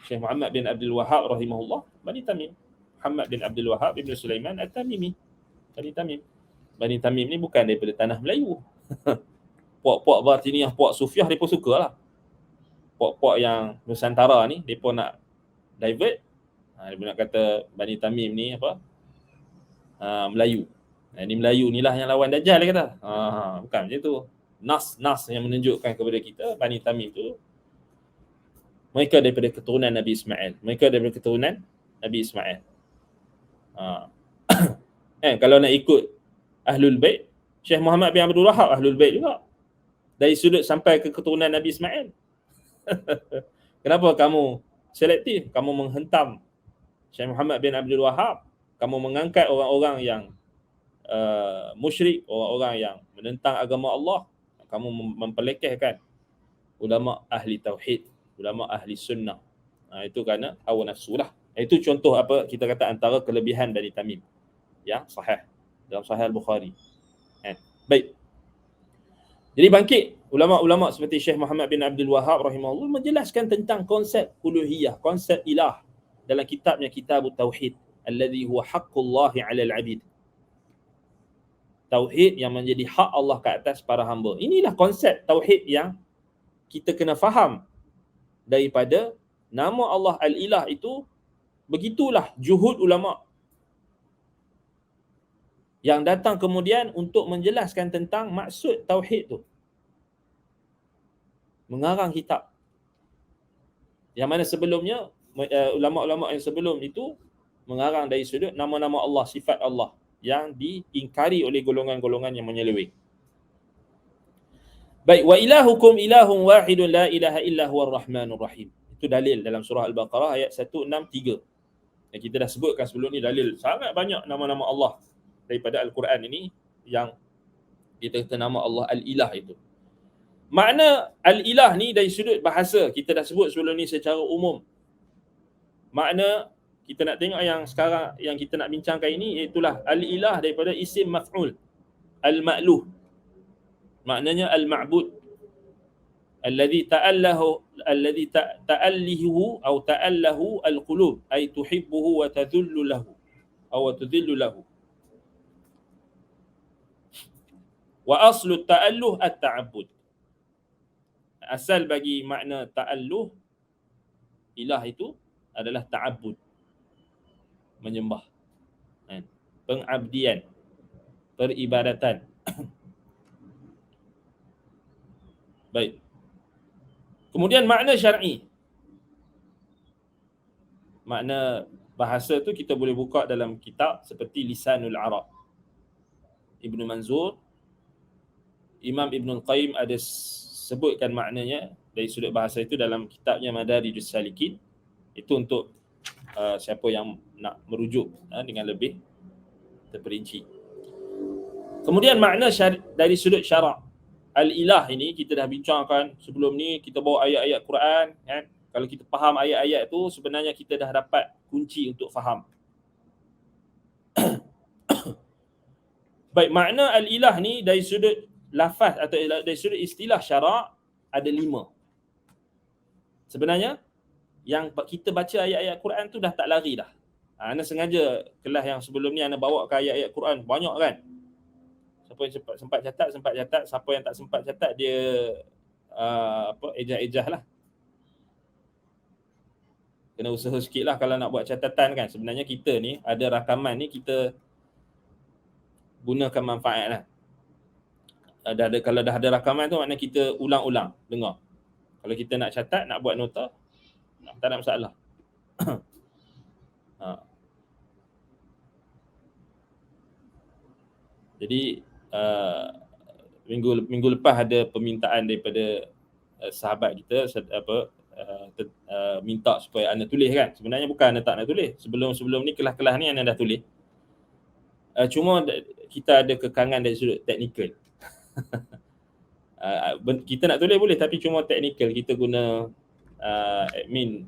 S1: Syekh Muhammad bin Abdul Wahhab rahimahullah, Bani Tamim. Muhammad bin Abdul Wahhab ibn Sulaiman At-Tamimi, Bani Tamim. Bani Tamim ni bukan daripada tanah Melayu. Puak-puak Batiniyah, puak Sufiah, mereka suka lah. Puak-puak yang Nusantara ni, mereka nak divert. Mereka nak kata Bani Tamim ni apa? Melayu. Ni Melayu ni lah yang lawan Dajjal, dia kata. Bukan macam tu. Nas yang menunjukkan kepada kita Bani Tamim tu mereka daripada keturunan Nabi Ismail. Mereka daripada keturunan Nabi Ismail. Kalau nak ikut Ahlul Bait, Syekh Muhammad bin Abdul Wahhab Ahlul Bait juga. Dari sudut sampai ke keturunan Nabi Ismail. Kenapa kamu selektif? Kamu menghentam Syekh Muhammad bin Abdul Wahhab. Kamu mengangkat orang-orang yang musyrik, orang-orang yang menentang agama Allah. Kamu mempelekehkan ulama ahli tauhid, ulama ahli sunnah. Itu kerana hawa nafsu lah. Itu contoh apa kita kata antara kelebihan Bani Tamim yang sahih dalam Sahih Al-Bukhari. Baik. Jadi bangkit ulama-ulama seperti Syekh Muhammad bin Abdul Wahhab rahimahullah menjelaskan tentang konsep uluhiyah, konsep ilah dalam kitabnya Kitabut Tauhid, alladhi huwa haqqullahi 'alal 'abid. Tauhid yang menjadi hak Allah ke atas para hamba. Inilah konsep tauhid yang kita kena faham daripada nama Allah Al-Ilah itu. Begitulah juhud ulama yang datang kemudian untuk menjelaskan tentang maksud tauhid tu. mengarang kitab. Yang mana sebelumnya ulama-ulama yang sebelum itu mengarang dari sudut nama-nama Allah, sifat Allah yang diingkari oleh golongan-golongan yang menyeleweng. Baik, wa ilahukum ilahun wahidun la ilaha illa huwar rahmanur rahim. Itu dalil dalam surah Al-Baqarah ayat 163. Yang kita dah sebutkan sebelum ni, dalil sangat banyak nama-nama Allah daripada Al-Quran ini yang kita kata nama Allah Al-Ilah itu. Makna Al-Ilah ni dari sudut bahasa, kita dah sebut sebelum ni secara umum. Makna kita nak tengok yang sekarang yang kita nak bincangkan ini, iaitulah Al-Ilah daripada isim maf'ul, Al-Ma'luh. Maknanya Al-Ma'bud. Alladhi ta'allihu atau ta'allahu al-qulub, ay tuhibbuhu wa tadhullu lahu atau tudhillu lahu. Wa aslu ta'alluh at-ta'abbud. Asal bagi makna ta'alluh, ilah itu adalah ta'abbud, menyembah, pengabdian, peribadatan. Baik. Kemudian makna syar'i. Makna bahasa tu kita boleh buka dalam kitab seperti Lisanul Arab, Ibnu Manzur, Imam Ibnul Qayyim ada sebutkan maknanya dari sudut bahasa itu dalam kitabnya Madarijus Salikin. Itu untuk siapa yang nak merujuk dengan lebih terperinci. Kemudian makna dari sudut syarak. Al-Ilah ini kita dah bincangkan sebelum ni, kita bawa ayat-ayat Quran kan. Kalau kita faham ayat-ayat tu, sebenarnya kita dah dapat kunci untuk faham. Baik, makna Al-Ilah ni dari sudut lafaz atau dari sudut istilah syarak ada 5. Sebenarnya yang kita baca ayat-ayat Quran tu dah tak lari dah. Ana sengaja kelas yang sebelum ni ana bawa ke ayat-ayat Quran banyak kan. Siapa yang sempat catat, siapa yang tak sempat catat dia ejah-ejah lah. Kena usaha sikit lah kalau nak buat catatan kan. Sebenarnya kita ni ada rakaman ni, kita gunakan manfaat lah. Kalau dah ada rakaman tu maknanya kita ulang-ulang dengar. Kalau kita nak catat, nak buat nota, tak ada masalah. Jadi minggu lepas ada permintaan daripada sahabat kita minta supaya anda tulis kan. Sebenarnya bukan anda tak nak tulis. Sebelum ni kelas-kelas ni anda dah tulis. Cuma kita ada kekangan dari sudut teknikal. Kita nak tulis boleh, tapi cuma teknikal. Kita guna admin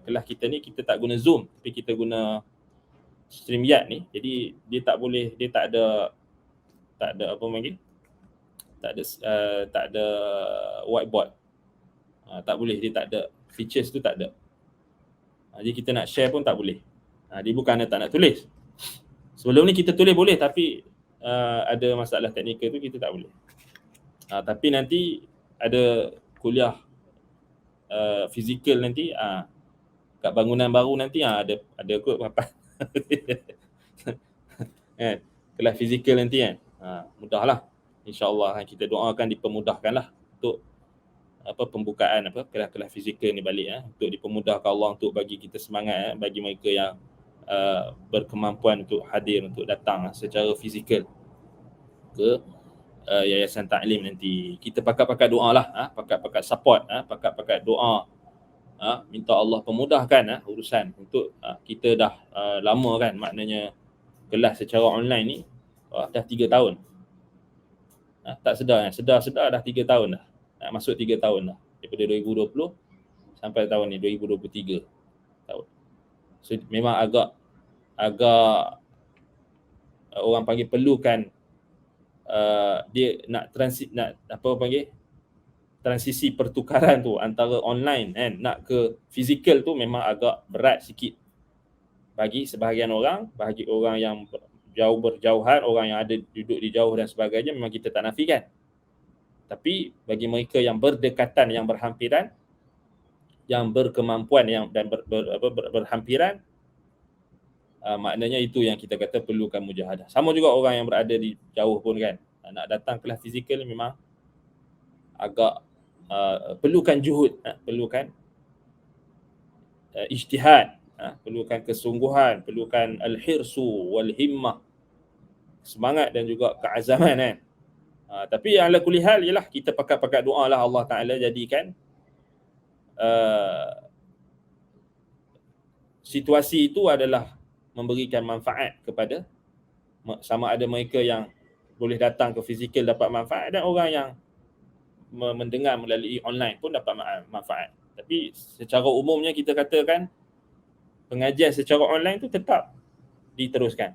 S1: kelas kita ni, kita tak guna Zoom, tapi kita guna StreamYard ni. Jadi dia tak boleh, dia tak ada apa panggil, tak ada whiteboard. Tak boleh, dia tak ada features tu, tak ada. Jadi kita nak share pun tak boleh. Dia bukan tak nak tulis. Sebelum ni kita tulis boleh, tapi ada masalah teknikal tu kita tak boleh. Tapi nanti ada kuliah fizikal nanti, kat bangunan baru nanti ada kot papan. Kelas fizikal nanti kan. Mudahlah. InsyaAllah kita doakan dipermudahkanlah untuk pembukaan kelas-kelas fizikal ni balik untuk dipermudahkan Allah, untuk bagi kita semangat bagi mereka yang berkemampuan untuk hadir, untuk datang secara fizikal ke yayasan taklim nanti. Kita pakat-pakat doa lah, pakat-pakat support, pakat-pakat doa, minta Allah pemudahkan urusan untuk kita dah lama kan, maknanya kelas secara online ni dah 3 tahun. Tak sedar dah 3 tahun dah. Nak masuk 3 tahun dah. Daripada 2020 sampai tahun ni 2023 tahun. So memang agak orang panggil perlukan dia nak transisi pertukaran tu antara online kan nak ke fizikal tu memang agak berat sikit bagi sebahagian orang, bagi orang yang berjauhan, orang yang ada duduk di jauh dan sebagainya, memang kita tak nafikan. Tapi bagi mereka yang berdekatan, yang berhampiran, yang berkemampuan dan berhampiran, maknanya itu yang kita kata perlukan mujahadah. Sama juga orang yang berada di jauh pun kan, nak datang kelas fizikal memang agak perlukan juhud, perlukan ijtihad, perlukan kesungguhan, perlukan al-hirsu wal himmah, semangat dan juga keazaman kan. Tapi ala kulli hal ialah kita pakat-pakat doa lah Allah Taala jadikan situasi itu adalah memberikan manfaat kepada sama ada mereka yang boleh datang ke fizikal dapat manfaat dan orang yang mendengar melalui online pun dapat manfaat. Tapi secara umumnya kita katakan pengajian secara online tu tetap diteruskan.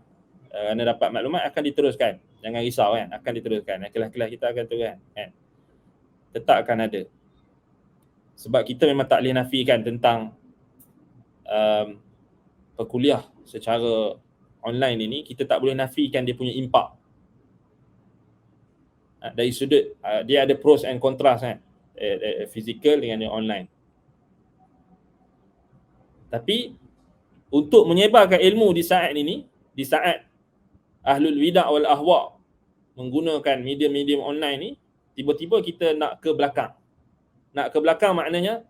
S1: Anda dapat maklumat akan diteruskan. Jangan risau kan, akan diteruskan. Kelas-kelas kita akan teruskan kan. Tetap akan ada. Sebab kita memang tak boleh nafikan tentang perkuliah secara online ini, kita tak boleh nafikan dia punya impak. Dari sudut dia ada pros and contrast kan, physical dengan yang online. Tapi untuk menyebarkan ilmu di saat ini, di saat ahlul bidah wal ahwa menggunakan medium-medium online ni, tiba-tiba kita nak ke belakang. Nak ke belakang maknanya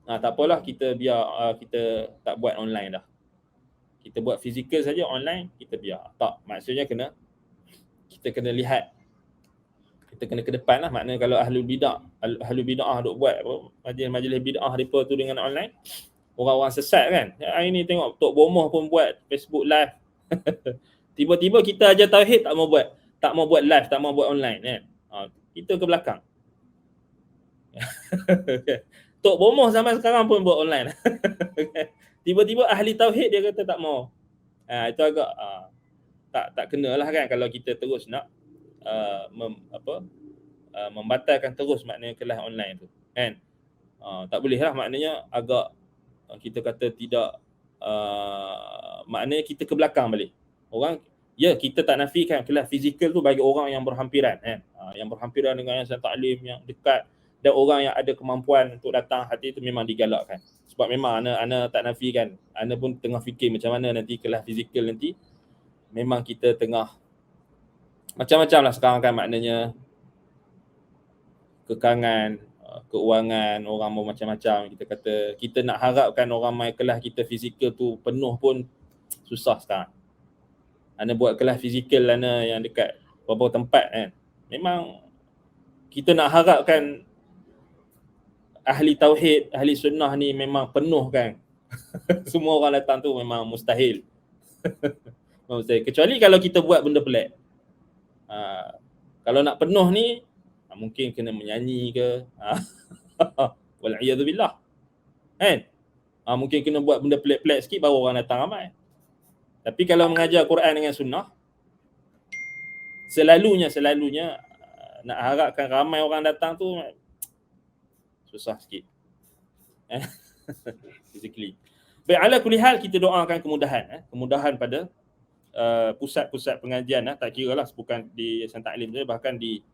S1: tak apalah, kita biar kita tak buat online dah. Kita buat fizikal saja, online kita biar. Tak, maksudnya kita kena lihat. Kita kena ke depan lah. Maknanya kalau ahlul bid'ah duk buat majlis-majlis bid'ah mereka tu dengan online, orang-orang sesat kan. Hari ni tengok Tok Bomoh pun buat Facebook live. Tiba-tiba kita ajar tauhid tak mau buat live, tak mau buat online kan. Kita ke belakang. Tok Bomoh zaman sekarang pun buat online. Tiba-tiba ahli tauhid dia kata tak mau. Itu agak tak kenalah kan kalau kita terus nak membatalkan terus maknanya kelas online tu kan. Tak boleh lah, maknanya agak kita kata tidak maknanya kita ke belakang balik. Orang kita tak nafikan kelas fizikal tu bagi orang yang berhampiran kan. Yang berhampiran dengan yang taklim yang dekat dan orang yang ada kemampuan untuk datang hati itu memang digalakkan. Sebab memang ana tak nafikan, ana pun tengah fikir macam mana nanti kelas fizikal nanti. Memang kita tengah macam-macam lah sekarang kan, maknanya kekangan, keuangan, orang mau macam-macam. Kita kata kita nak harapkan orang mai kelas kita fizikal tu penuh pun susah sekarang. Ana buat kelas fizikal ana yang dekat beberapa tempat kan. Memang kita nak harapkan ahli tauhid, ahli sunnah ni memang penuh kan. Semua orang datang tu memang mustahil. Mustahil. Kecuali kalau kita buat benda pelik. Kalau nak penuh ni mungkin kena menyanyi ke. Wal'iyadzubillah. Kan? Mungkin kena buat benda pelik-pelik sikit baru orang datang ramai. Tapi kalau mengajar Quran dengan sunnah, selalunya nak harapkan ramai orang datang tu susah sikit. Basically. Baik, ala kulli hal kita doakan kemudahan pada pusat-pusat pengajian, tak kira lah bukan di Yayasan Taklim saja, bahkan di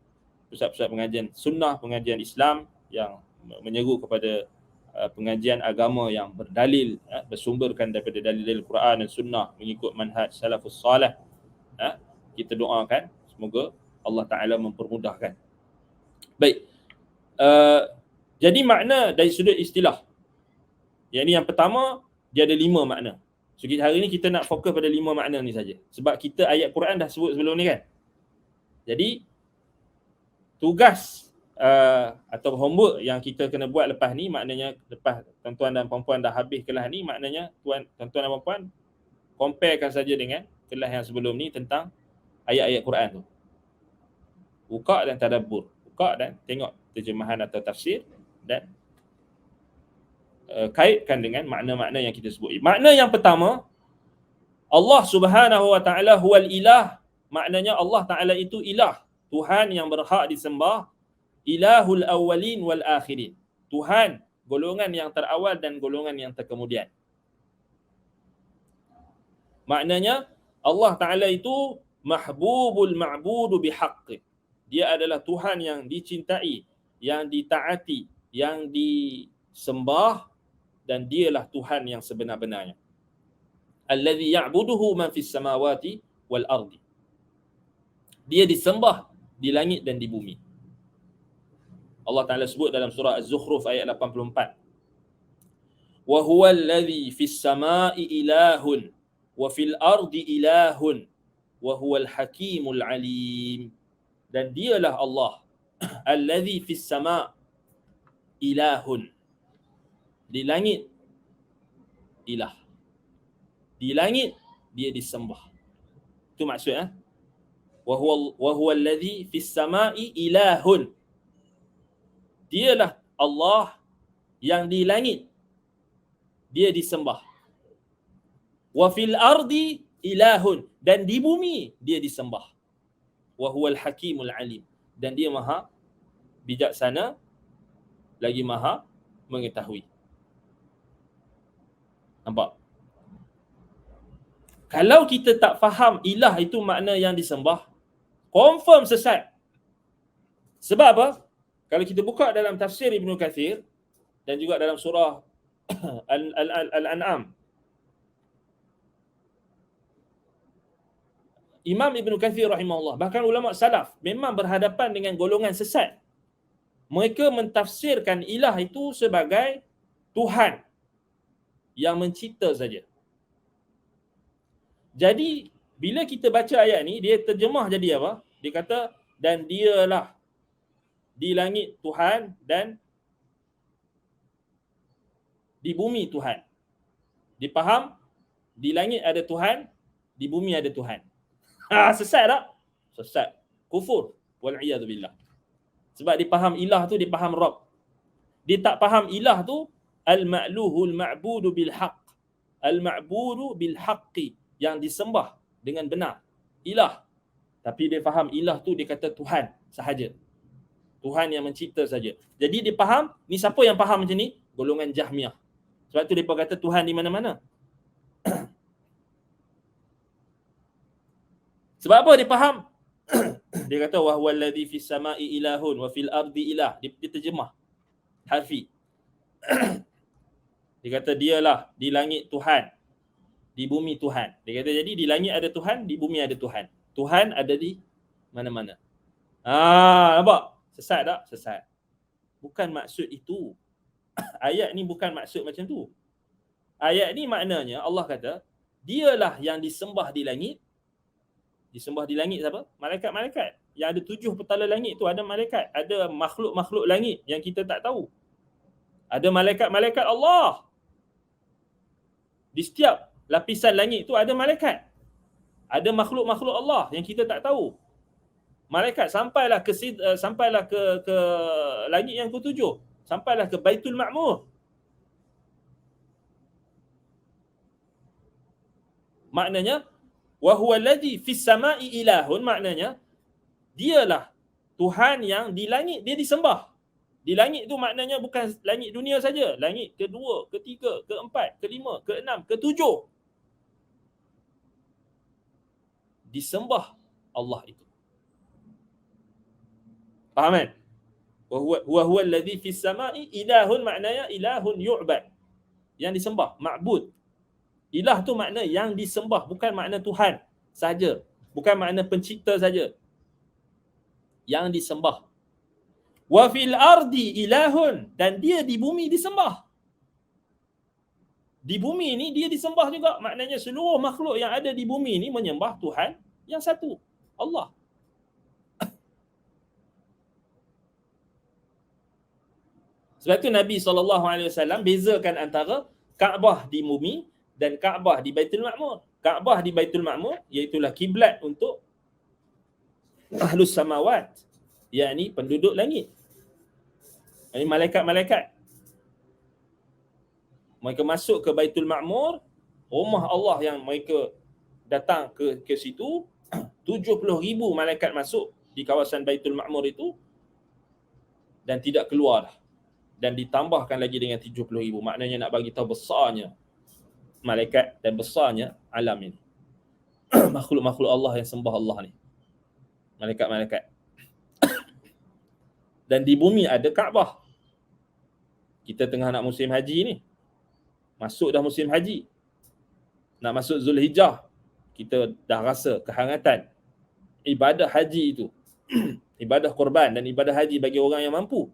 S1: pusat-pusat pengajian sunnah, pengajian Islam yang menyeru kepada pengajian agama yang berdalil, bersumberkan daripada dalil Quran dan sunnah, mengikut manhaj salafus salih. Kita doakan semoga Allah Ta'ala mempermudahkan. Baik, jadi makna dari sudut istilah, yang pertama dia ada 5 makna. So hari ni kita nak fokus pada 5 makna ni saja. Sebab kita ayat Quran dah sebut sebelum ni kan. Jadi tugas atau homework yang kita kena buat lepas ni, maknanya lepas tuan-tuan dan puan-puan dah habis kelas ni, maknanya tuan-tuan dan puan-puan comparekan saja dengan kelas yang sebelum ni tentang ayat-ayat Quran tu. Buka dan tadabbur. Buka dan tengok terjemahan atau tafsir dan kaitkan dengan makna-makna yang kita sebut. Makna yang pertama, Allah Subhanahu wa taala huwal ilah. Maknanya Allah Taala itu ilah, Tuhan yang berhak disembah, ilahul awwalin wal akhirin. Tuhan golongan yang terawal dan golongan yang terkemudian. Maknanya Allah Taala itu mahbubul ma'budu bihaqqi. Dia adalah Tuhan yang dicintai, yang ditaati, yang disembah, dan dialah Tuhan yang sebenar-benarnya. Allazi ya'buduhu man fis samawati wal ardi. Dia disembah di langit dan di bumi. Allah Ta'ala sebut dalam surah Az-Zukhruf ayat 84. Wa huwal ladzi fis sama'i ilahun wa fil ardi ilahun wa huwal hakimul alim. Dan dialah Allah alladzi fis sama' ilahun. Di langit ilah. Di langit dia disembah. Itu maksud wa huwa alladhi fis sama'i ilahun. Dialah Allah yang di langit dia disembah. Wa fil ardi ilahun, dan di bumi dia disembah. Wa huwal hakimul alim, dan dia maha bijaksana lagi maha mengetahui. Nampak? Kalau kita tak faham ilah itu makna yang disembah, confirm sesat. Sebab apa? Kalau kita buka dalam tafsir Ibn Kathir dan juga dalam surah Al-An'am, Imam Ibn Kathir rahimahullah, bahkan ulama salaf memang berhadapan dengan golongan sesat. Mereka mentafsirkan ilah itu sebagai Tuhan yang mencipta saja. Jadi bila kita baca ayat ni, dia terjemah jadi apa? Dia kata, dan dialah di langit Tuhan dan di bumi Tuhan. Dipaham? Di langit ada Tuhan, di bumi ada Tuhan. Sesat tak? Sesat. Kufur. Wal'iyadu billah. Sebab dia faham ilah tu, dia faham Rabb. Dia tak faham ilah tu, al-ma'luhul ma'budu bil haqq. Al-ma'budu bil haqqi, yang disembah dengan benar. Ilah. Tapi dia faham ilah tu, dia kata Tuhan sahaja. Tuhan yang mencipta saja. Jadi dia faham, ni siapa yang faham macam ni? Golongan Jahmiyah. Sebab tu dia kata Tuhan di mana-mana. Sebab apa dia faham? Dia kata wa huwal ladzi fis sama'i ilahun wa fil ardi ilah. Dia terjemah harfi. Dia kata dialah di langit Tuhan, di bumi Tuhan. Dia kata jadi di langit ada Tuhan, di bumi ada Tuhan. Tuhan ada di mana-mana. Nampak? Sesat tak? Sesat. Bukan maksud itu. Ayat ni bukan maksud macam tu. Ayat ni maknanya Allah kata, dialah yang disembah di langit. Disembah di langit siapa? Malaikat-malaikat. Yang ada 7 petala langit tu ada malaikat. Ada makhluk-makhluk langit yang kita tak tahu. Ada malaikat-malaikat Allah. Di setiap lapisan langit tu ada malaikat. Ada makhluk-makhluk Allah yang kita tak tahu. Malaikat sampailah ke langit yang ke-7. Sampailah ke Baitul Ma'mur. Maknanya wa huwa alladhi fis sama'i ilahun, maknanya dialah Tuhan yang di langit dia disembah. Di langit tu maknanya bukan langit dunia saja, langit kedua, ketiga, keempat, kelima, keenam, ketujuh. Disembah Allah itu. Faham kan? Wa huwa alladhi fis sama'i ilahun, maknanya ilahun yu'bad, yang disembah, ma'bud. Ilah tu makna yang disembah, bukan makna Tuhan saja, bukan makna pencipta saja. Yang disembah. Wa fil ardi ilahun, dan dia di bumi disembah. Di bumi ni dia disembah juga, maknanya seluruh makhluk yang ada di bumi ni menyembah Tuhan yang satu, Allah. Sebab tu Nabi SAW bezakan antara Kaabah di bumi dan Kaabah di Baitul Ma'mur. Kaabah di Baitul Ma'mur iaitulah kiblat untuk Ahlus Samawat, yakni penduduk langit. Ini malaikat-malaikat. Mereka masuk ke Baitul Ma'mur, rumah Allah yang mereka datang ke situ, 70,000 malaikat masuk di kawasan Baitul Ma'mur itu dan tidak keluar dah. Dan ditambahkan lagi dengan 70,000. Maknanya nak bagi tahu besarnya malaikat dan besarnya alam ini. Makhluk-makhluk Allah yang sembah Allah ni. Malaikat-malaikat. Dan di bumi ada Kaabah. Kita tengah nak musim haji ni. Masuk dah musim haji. Nak masuk Zulhijjah. Kita dah rasa kehangatan ibadah haji itu. Ibadah korban dan ibadah haji bagi orang yang mampu.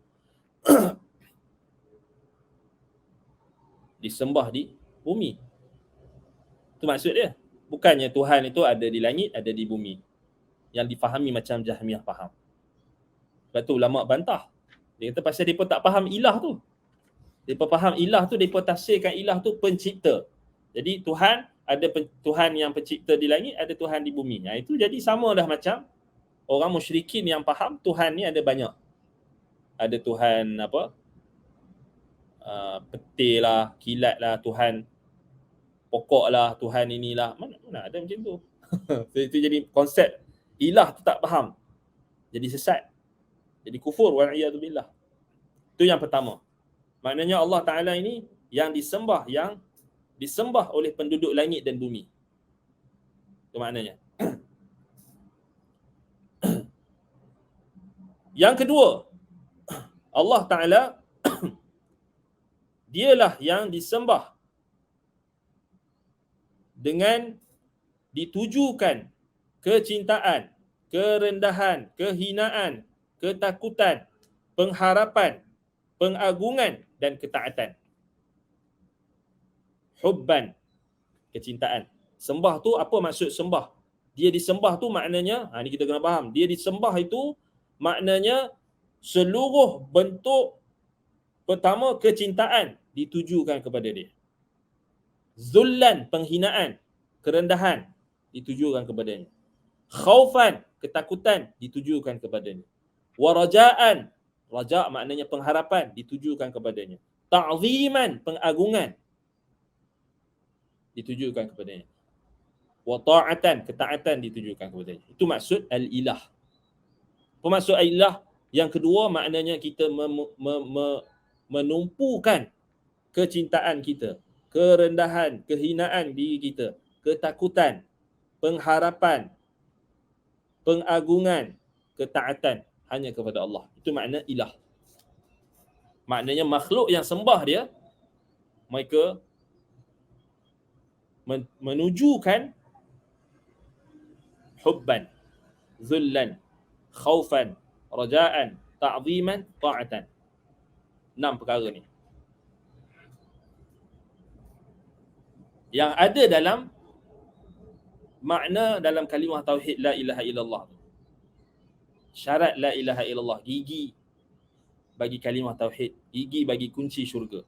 S1: Disembah di bumi. Itu maksud dia. Bukannya Tuhan itu ada di langit, ada di bumi. Yang difahami macam Jahmiyah faham. Sebab tu ulama bantah. Dia kata pasal mereka tak faham ilah tu. Mereka faham ilah tu, mereka tafsirkan ilah tu pencipta. Jadi Tuhan, ada Tuhan yang pencipta di langit, ada Tuhan di bumi. Itu jadi sama dah macam orang musyrikin yang faham Tuhan ni ada banyak. Ada Tuhan apa? Petir lah, kilat lah, Tuhan pokok lah, Tuhan inilah. Mana ada macam tu. So, itu jadi konsep ilah tu tak faham. Jadi sesat. Jadi kufur, wa'iyadzubillah. Itu yang pertama. Maknanya Allah Ta'ala ini yang disembah oleh penduduk langit dan bumi. Itu maknanya. Yang kedua, Allah Ta'ala dialah yang disembah dengan ditujukan kecintaan, kerendahan, kehinaan, ketakutan, pengharapan, pengagungan dan ketaatan. Hubban, kecintaan. Sembah tu apa maksud sembah? Dia disembah tu maknanya, ni kita kena faham. Dia disembah itu maknanya seluruh bentuk pertama kecintaan ditujukan kepada dia. Zullan, penghinaan, kerendahan ditujukan kepadanya. Khaufan, ketakutan ditujukan kepadanya. Warajaan, raja maknanya pengharapan ditujukan kepadanya. Ta'ziman, pengagungan ditujukan kepadanya. Wa ta'atan, ketaatan ditujukan kepadanya. Itu maksud al-ilah. Maksud al-ilah yang kedua maknanya kita menumpukan kecintaan kita, kerendahan, kehinaan diri kita, ketakutan, pengharapan, pengagungan, ketaatan hanya kepada Allah. Itu makna ilah. Maknanya makhluk yang sembah dia, mereka menujukan hubban, zullan, khaufan, rajaan, ta'ziman, ta'atan. 6 perkara ni. Yang ada dalam makna dalam kalimah tauhid la ilaha illallah. Syarat la ilaha illallah, gigi bagi kalimah tauhid, gigi bagi kunci syurga.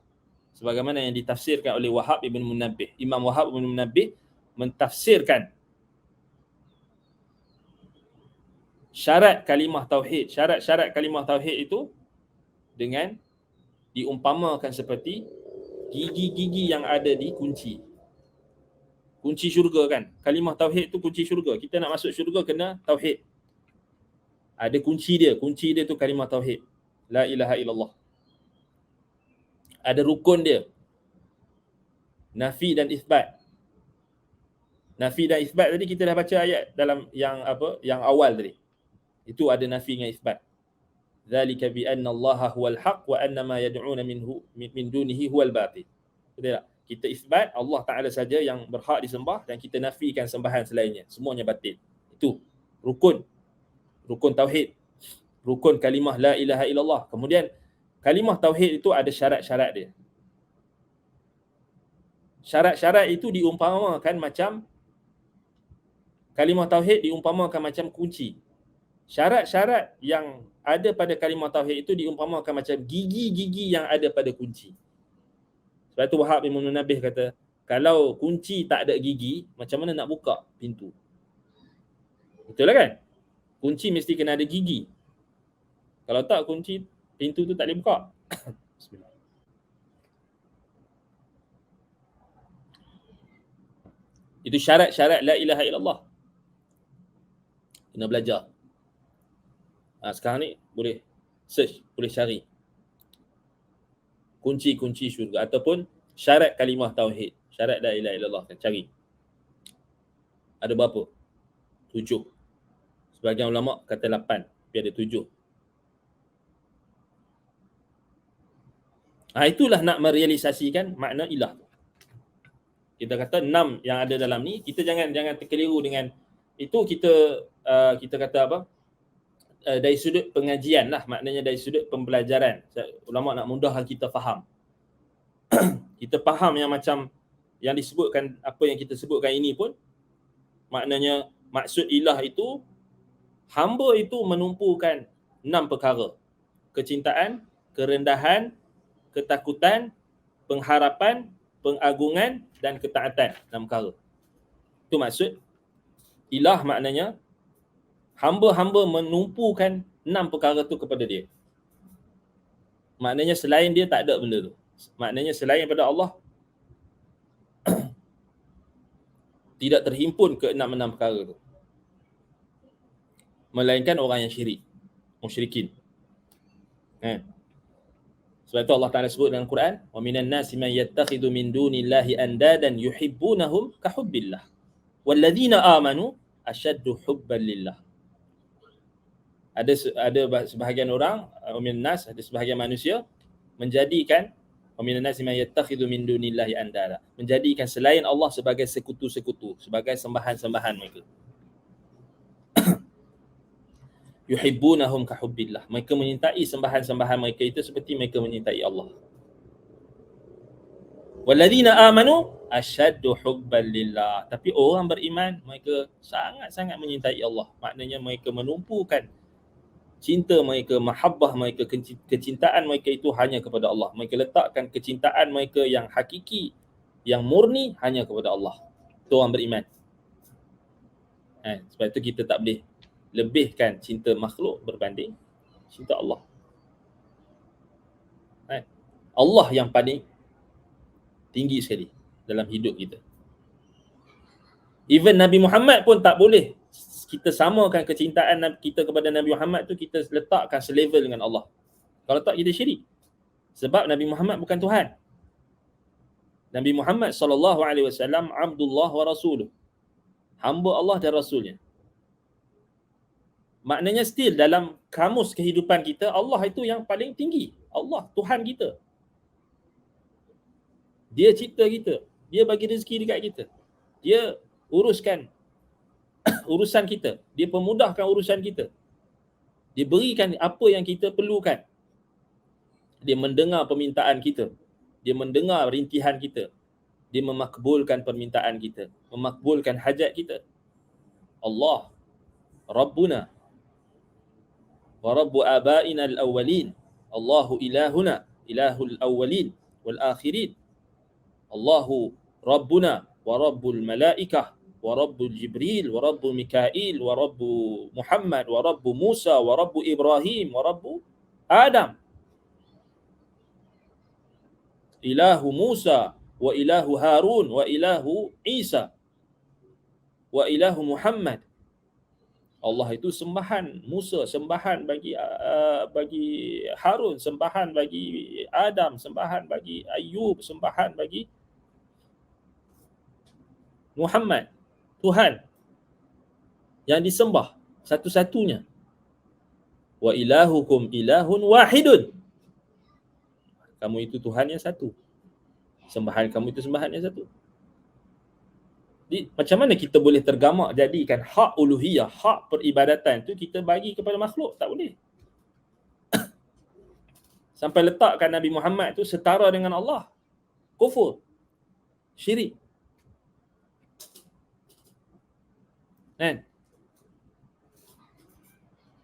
S1: Sebagaimana yang ditafsirkan oleh Wahab ibn Munabbih. Imam Wahab ibn Munabbih mentafsirkan syarat kalimah tauhid, syarat-syarat kalimah tauhid itu dengan diumpamakan seperti gigi-gigi yang ada di kunci. Kunci syurga kan. Kalimah tauhid tu kunci syurga. Kita nak masuk syurga kena tauhid. Ada kunci dia. Kunci dia tu kalimah tauhid. La ilaha illallah. Ada rukun dia. Nafi dan isbat. Nafi dan isbat tadi kita dah baca ayat dalam yang apa? Yang awal tadi. Itu ada nafi dengan isbat. Zalika bi anna Allah huwal haq wa anna ma yad'una minhu min dunihi huwal batil. Betul tak? Kita isbat Allah Ta'ala saja yang berhak disembah dan kita nafikan sembahan selainnya. Semuanya batil. Itu rukun. Rukun tauhid. Rukun kalimah la ilaha illallah. Kemudian kalimah tauhid itu ada syarat-syarat dia. Syarat-syarat itu diumpamakan macam kalimah tauhid diumpamakan macam kunci. Syarat-syarat yang ada pada kalimah tauhid itu diumpamakan macam gigi-gigi yang ada pada kunci. Sebab tu Wahab bin Munabbih kata, kalau kunci tak ada gigi, macam mana nak buka pintu? Betul lah kan? Kunci mesti kena ada gigi. Kalau tak, kunci pintu tu tak boleh buka. Bismillah. Itu syarat-syarat la ilaha illallah. Kena belajar. Sekarang ni boleh search, boleh cari kunci-kunci syurga ataupun syarat kalimah tauhid, syarat la ilaha illallah, kan cari. Ada berapa? 7. Sebahagian ulama kata 8, tapi ada 7. Itulah nak merealisasikan makna ilah. Kita kata 6 yang ada dalam ni, kita jangan terkeliru dengan itu. Kita kata apa? dari sudut pengajian lah, maknanya dari sudut pembelajaran. Ulama nak mudahkan kita faham. Kita faham yang macam yang disebutkan, apa yang kita sebutkan ini pun, maknanya maksud ilah itu, hamba itu menumpukan 6 perkara. Kecintaan, kerendahan, ketakutan, pengharapan, pengagungan dan ketaatan. 6 perkara. Itu maksud ilah, maknanya hamba-hamba menumpukan 6 perkara tu kepada dia. Maknanya selain dia tak ada benda tu. Maknanya selain daripada Allah tidak terhimpun ke 6 perkara tu. Melainkan orang yang syirik, musyrikin. Sebab itu Allah Ta'ala sebut dalam Quran, wa minan nasi man yattakhidhu min dunillahi andadan yuhibbunahum ka hubbillah walladzina amanu ashaddu hubban lillah. Ada sebahagian orang, minan nas, ada sebahagian manusia menjadikan minan nasi man yattakhidhu min dunillahi andada, menjadikan selain Allah sebagai sekutu-sekutu, sebagai sembahan-sembahan mereka. Yuhibbunahum ka hubbillah, mereka menyintai sembahan-sembahan mereka itu seperti mereka menyintai Allah. Walladzina amanu asyaddu hubban lillah, tapi orang beriman mereka sangat-sangat menyintai Allah. Maknanya mereka menumpukan cinta mereka, mahabbah mereka, kecintaan mereka itu hanya kepada Allah. Mereka letakkan kecintaan mereka yang hakiki, yang murni hanya kepada Allah. Itu orang beriman. Sebab itu kita tak boleh lebihkan cinta makhluk berbanding cinta Allah. Allah yang paling tinggi sekali dalam hidup kita. Even Nabi Muhammad pun tak boleh kita samakan kecintaan kita kepada Nabi Muhammad tu, kita letakkan selevel dengan Allah. Kalau tak, kita syirik. Sebab Nabi Muhammad bukan Tuhan. Nabi Muhammad SAW Abdullah wa Rasuluh, hamba Allah dan Rasulnya. Maknanya still dalam kamus kehidupan kita, Allah itu yang paling tinggi. Allah, Tuhan kita. Dia cipta kita. Dia bagi rezeki dekat kita. Dia uruskan urusan kita. Dia pemudahkan urusan kita. Dia berikan apa yang kita perlukan. Dia mendengar permintaan kita. Dia mendengar rintihan kita. Dia memakbulkan permintaan kita. Memakbulkan hajat kita. Allah, Rabbuna wa Rabbu abaina al-awwalin. Allahu ilahuna, ilahul awwalin wal akhirin. Allahu Rabbuna wa Rabbul malaikah wa Rabbu Jibril wa Rabbu Mikail wa Rabbu Muhammad wa Rabbu Musa wa Rabbu Ibrahim wa Rabbu Adam. Ilahu Musa wa ilahu Harun wa ilahu Isa wa ilahu Muhammad. Allah itu sembahan Musa, sembahan bagi Harun, sembahan bagi Adam, sembahan bagi Ayub, sembahan bagi Muhammad. Tuhan yang disembah satu-satunya. Wa ilahukum ilahun wahidun. Kamu itu Tuhan yang satu. Sembahan kamu itu sembahan yang satu. Jadi, macam mana kita boleh tergamak jadikan hak uluhiyah, hak peribadatan tu kita bagi kepada makhluk? Tak boleh. Sampai letakkan Nabi Muhammad tu setara dengan Allah. Kufur. Syirik. Kan?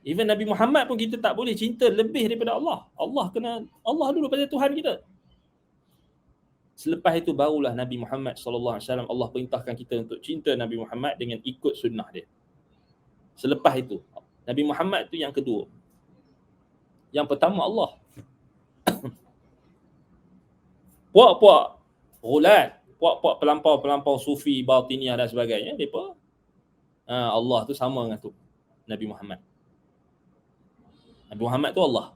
S1: Even Nabi Muhammad pun kita tak boleh cinta lebih daripada Allah. Allah dulu pada Tuhan kita. Selepas itu barulah Nabi Muhammad SAW, Allah perintahkan kita untuk cinta Nabi Muhammad dengan ikut sunnah dia. Selepas itu, Nabi Muhammad tu yang kedua. Yang pertama Allah. Puak-puak ghulat, puak-puak pelampau-pelampau sufi, batiniah dan sebagainya, mereka Allah tu sama dengan tu Nabi Muhammad. Nabi Muhammad tu Allah.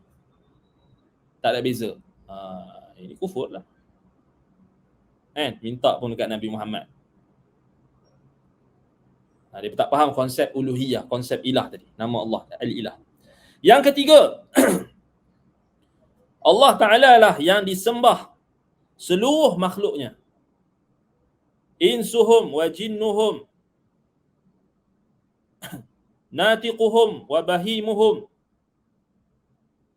S1: Tak ada beza. Ini kufur lah. Minta pun dekat Nabi Muhammad. Dia tak faham konsep uluhiyah, konsep ilah tadi. Nama Allah, al-ilah. Yang ketiga, Allah Ta'ala lah yang disembah seluruh makhluknya. Insuhum wa jinnuhum, natiquhum wa bahimuhum,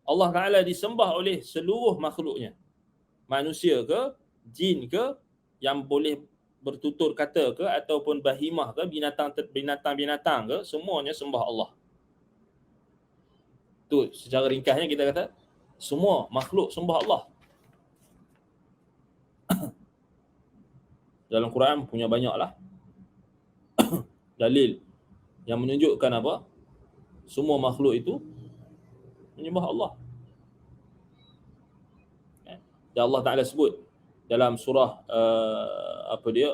S1: Allah Ta'ala disembah oleh seluruh makhluknya. Manusia ke, jin ke, yang boleh bertutur kata ke, ataupun bahimah ke, binatang-binatang ke, semuanya sembah Allah. Tu secara ringkasnya kita kata semua makhluk sembah Allah. Dalam Quran punya banyaklah dalil yang menunjukkan apa? Semua makhluk itu menyembah Allah. Dan Allah Ta'ala sebut dalam surah apa dia?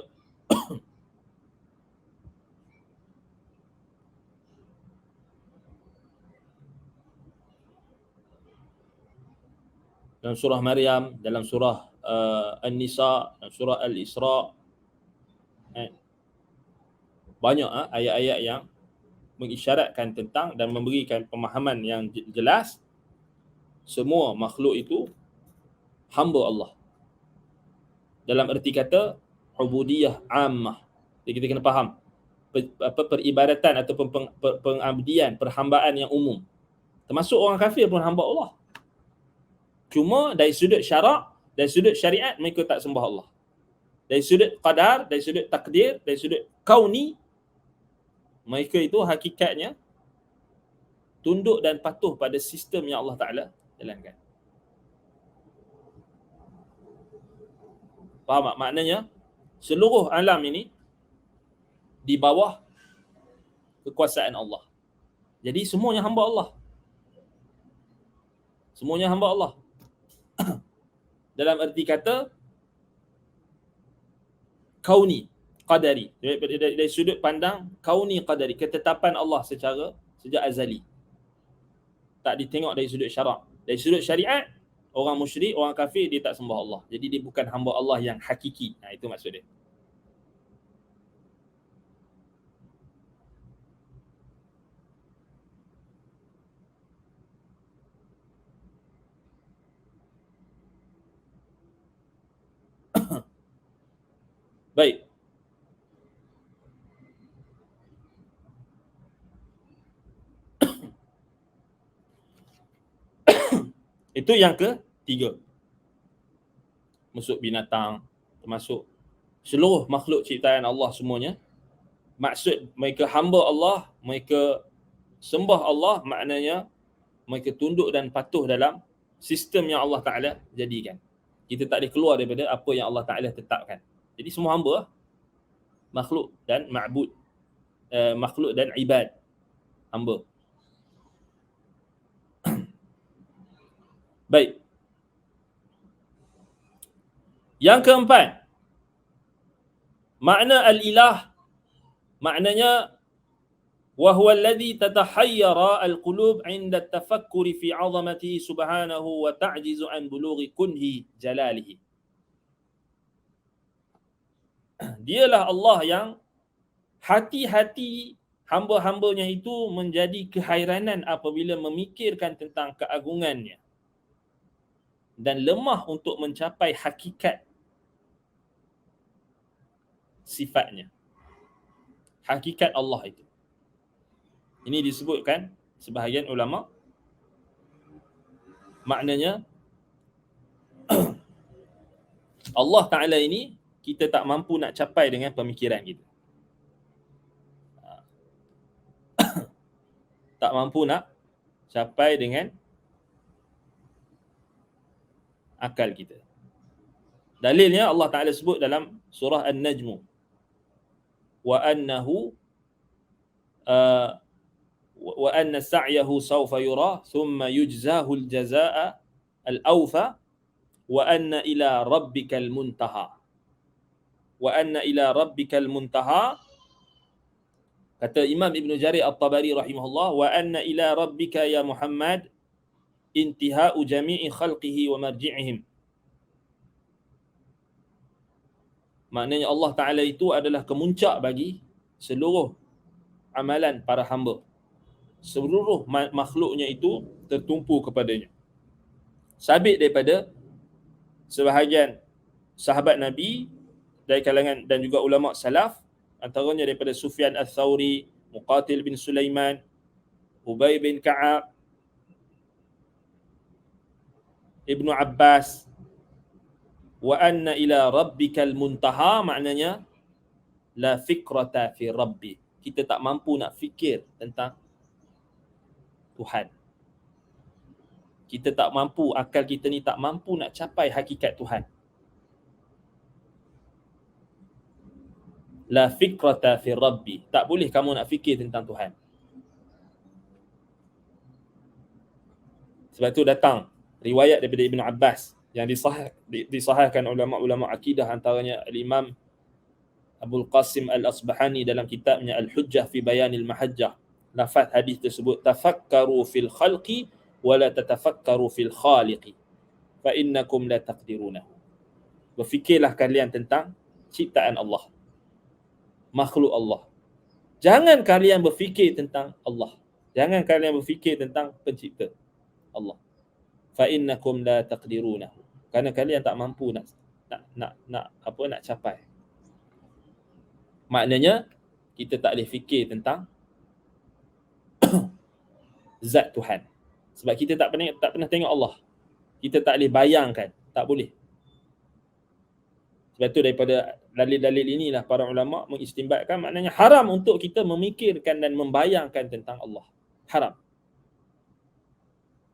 S1: Dalam surah Maryam, dalam surah An-Nisa, dalam surah Al-Isra, banyak ayat-ayat yang mengisyaratkan tentang dan memberikan pemahaman yang jelas semua makhluk itu hamba Allah. Dalam erti kata ubudiyah ammah. Jadi kita kena faham peribadatan ataupun pengabdian, perhambaan yang umum. Termasuk orang kafir pun hamba Allah. Cuma dari sudut syarak, dari sudut syariat mereka tak sembah Allah. Dari sudut qadar, dari sudut takdir, dari sudut kauni, mereka itu hakikatnya tunduk dan patuh pada sistem yang Allah Ta'ala jalankan. Faham tak? Maknanya seluruh alam ini di bawah kekuasaan Allah. Jadi semuanya hamba Allah. Semuanya hamba Allah. Dalam erti kata kauni, qadari. Dari sudut pandang kauni qadari, ketetapan Allah secara sejak azali. Tak ditengok dari sudut syarak. Dari sudut syariat, orang musyrik, orang kafir dia tak sembah Allah. Jadi dia bukan hamba Allah yang hakiki. Itu maksud dia. Baik. Itu yang ketiga. Masuk binatang, termasuk seluruh makhluk ciptaan Allah semuanya. Maksud mereka hamba Allah, mereka sembah Allah, maknanya mereka tunduk dan patuh dalam sistem yang Allah Ta'ala jadikan. Kita tak boleh keluar daripada apa yang Allah Ta'ala tetapkan. Jadi semua hamba, makhluk dan ma'bud, makhluk dan ibad, hamba. Baik. Yang keempat, makna al-ilah, maknanya wa huwa alladhi tatahayyara al-qulub 'inda at-tafakkuri fi 'azamatihi subhanahu wa ta'jizu an bulughi kunhi jalalihi. Dialah Allah yang hati-hati hamba-hambanya itu menjadi kehairanan apabila memikirkan tentang keagungannya dan lemah untuk mencapai hakikat sifatnya. Hakikat Allah itu. Ini disebutkan sebahagian ulama, maknanya Allah Ta'ala ini kita tak mampu nak capai dengan pemikiran kita. Tak mampu nak capai dengan akal kita. Dalilnya Allah Ta'ala sebut dalam surah An-Najm, wa annahu wa anna sa'yahu sawfa yura thumma yujzahu al-jazaa'a al-awfa wa anna ila rabbikal muntaha. Wa anna ila rabbikal muntaha, kata Imam Ibn Jarir At-Tabari rahimahullah, wa anna ila rabbika ya Muhammad intihau jami'i khalqihi wa marji'ihim. Maknanya Allah Ta'ala itu adalah kemuncak bagi seluruh amalan para hamba. Seluruh makhluknya itu tertumpu kepadanya. Sabit daripada sebahagian sahabat Nabi dari kalangan dan juga ulama salaf, antaranya daripada Sufyan Ats-Tsauri, Muqatil bin Sulaiman, Ubay bin Ka'ab, Ibnu Abbas, wa anna ila rabbikal muntaha, maknanya la fikrata fi rabbi. Kita tak mampu nak fikir tentang Tuhan. Kita tak mampu, akal kita ni tak mampu nak capai hakikat Tuhan. La fikrata fi rabbi. Tak boleh kamu nak fikir tentang Tuhan. Sebab tu datang riwayat daripada Ibn Abbas yang disahihkan ulama-ulama akidah, antaranya Al-Imam Abul Qasim Al-Asbahani dalam kitabnya Al-Hujjah fi Bayanil Mahajjah. Lafaz hadis tersebut, tafakkaru fil khalqi wa la tatafakkaru fil khaliqi fa innakum la taqdiruna. Berfikirlah kalian tentang ciptaan Allah, makhluk Allah. Jangan kalian berfikir tentang Allah. Jangan kalian berfikir tentang pencipta Allah. Fa innakum la taqdiruna. Kerana kalian tak mampu nak capai. Maknanya kita tak boleh fikir tentang zat Tuhan. Sebab kita tak pernah tengok Allah. Kita tak boleh bayangkan, tak boleh. Sebab tu daripada dalil-dalil inilah para ulama mengistinbatkan, maknanya haram untuk kita memikirkan dan membayangkan tentang Allah. Haram.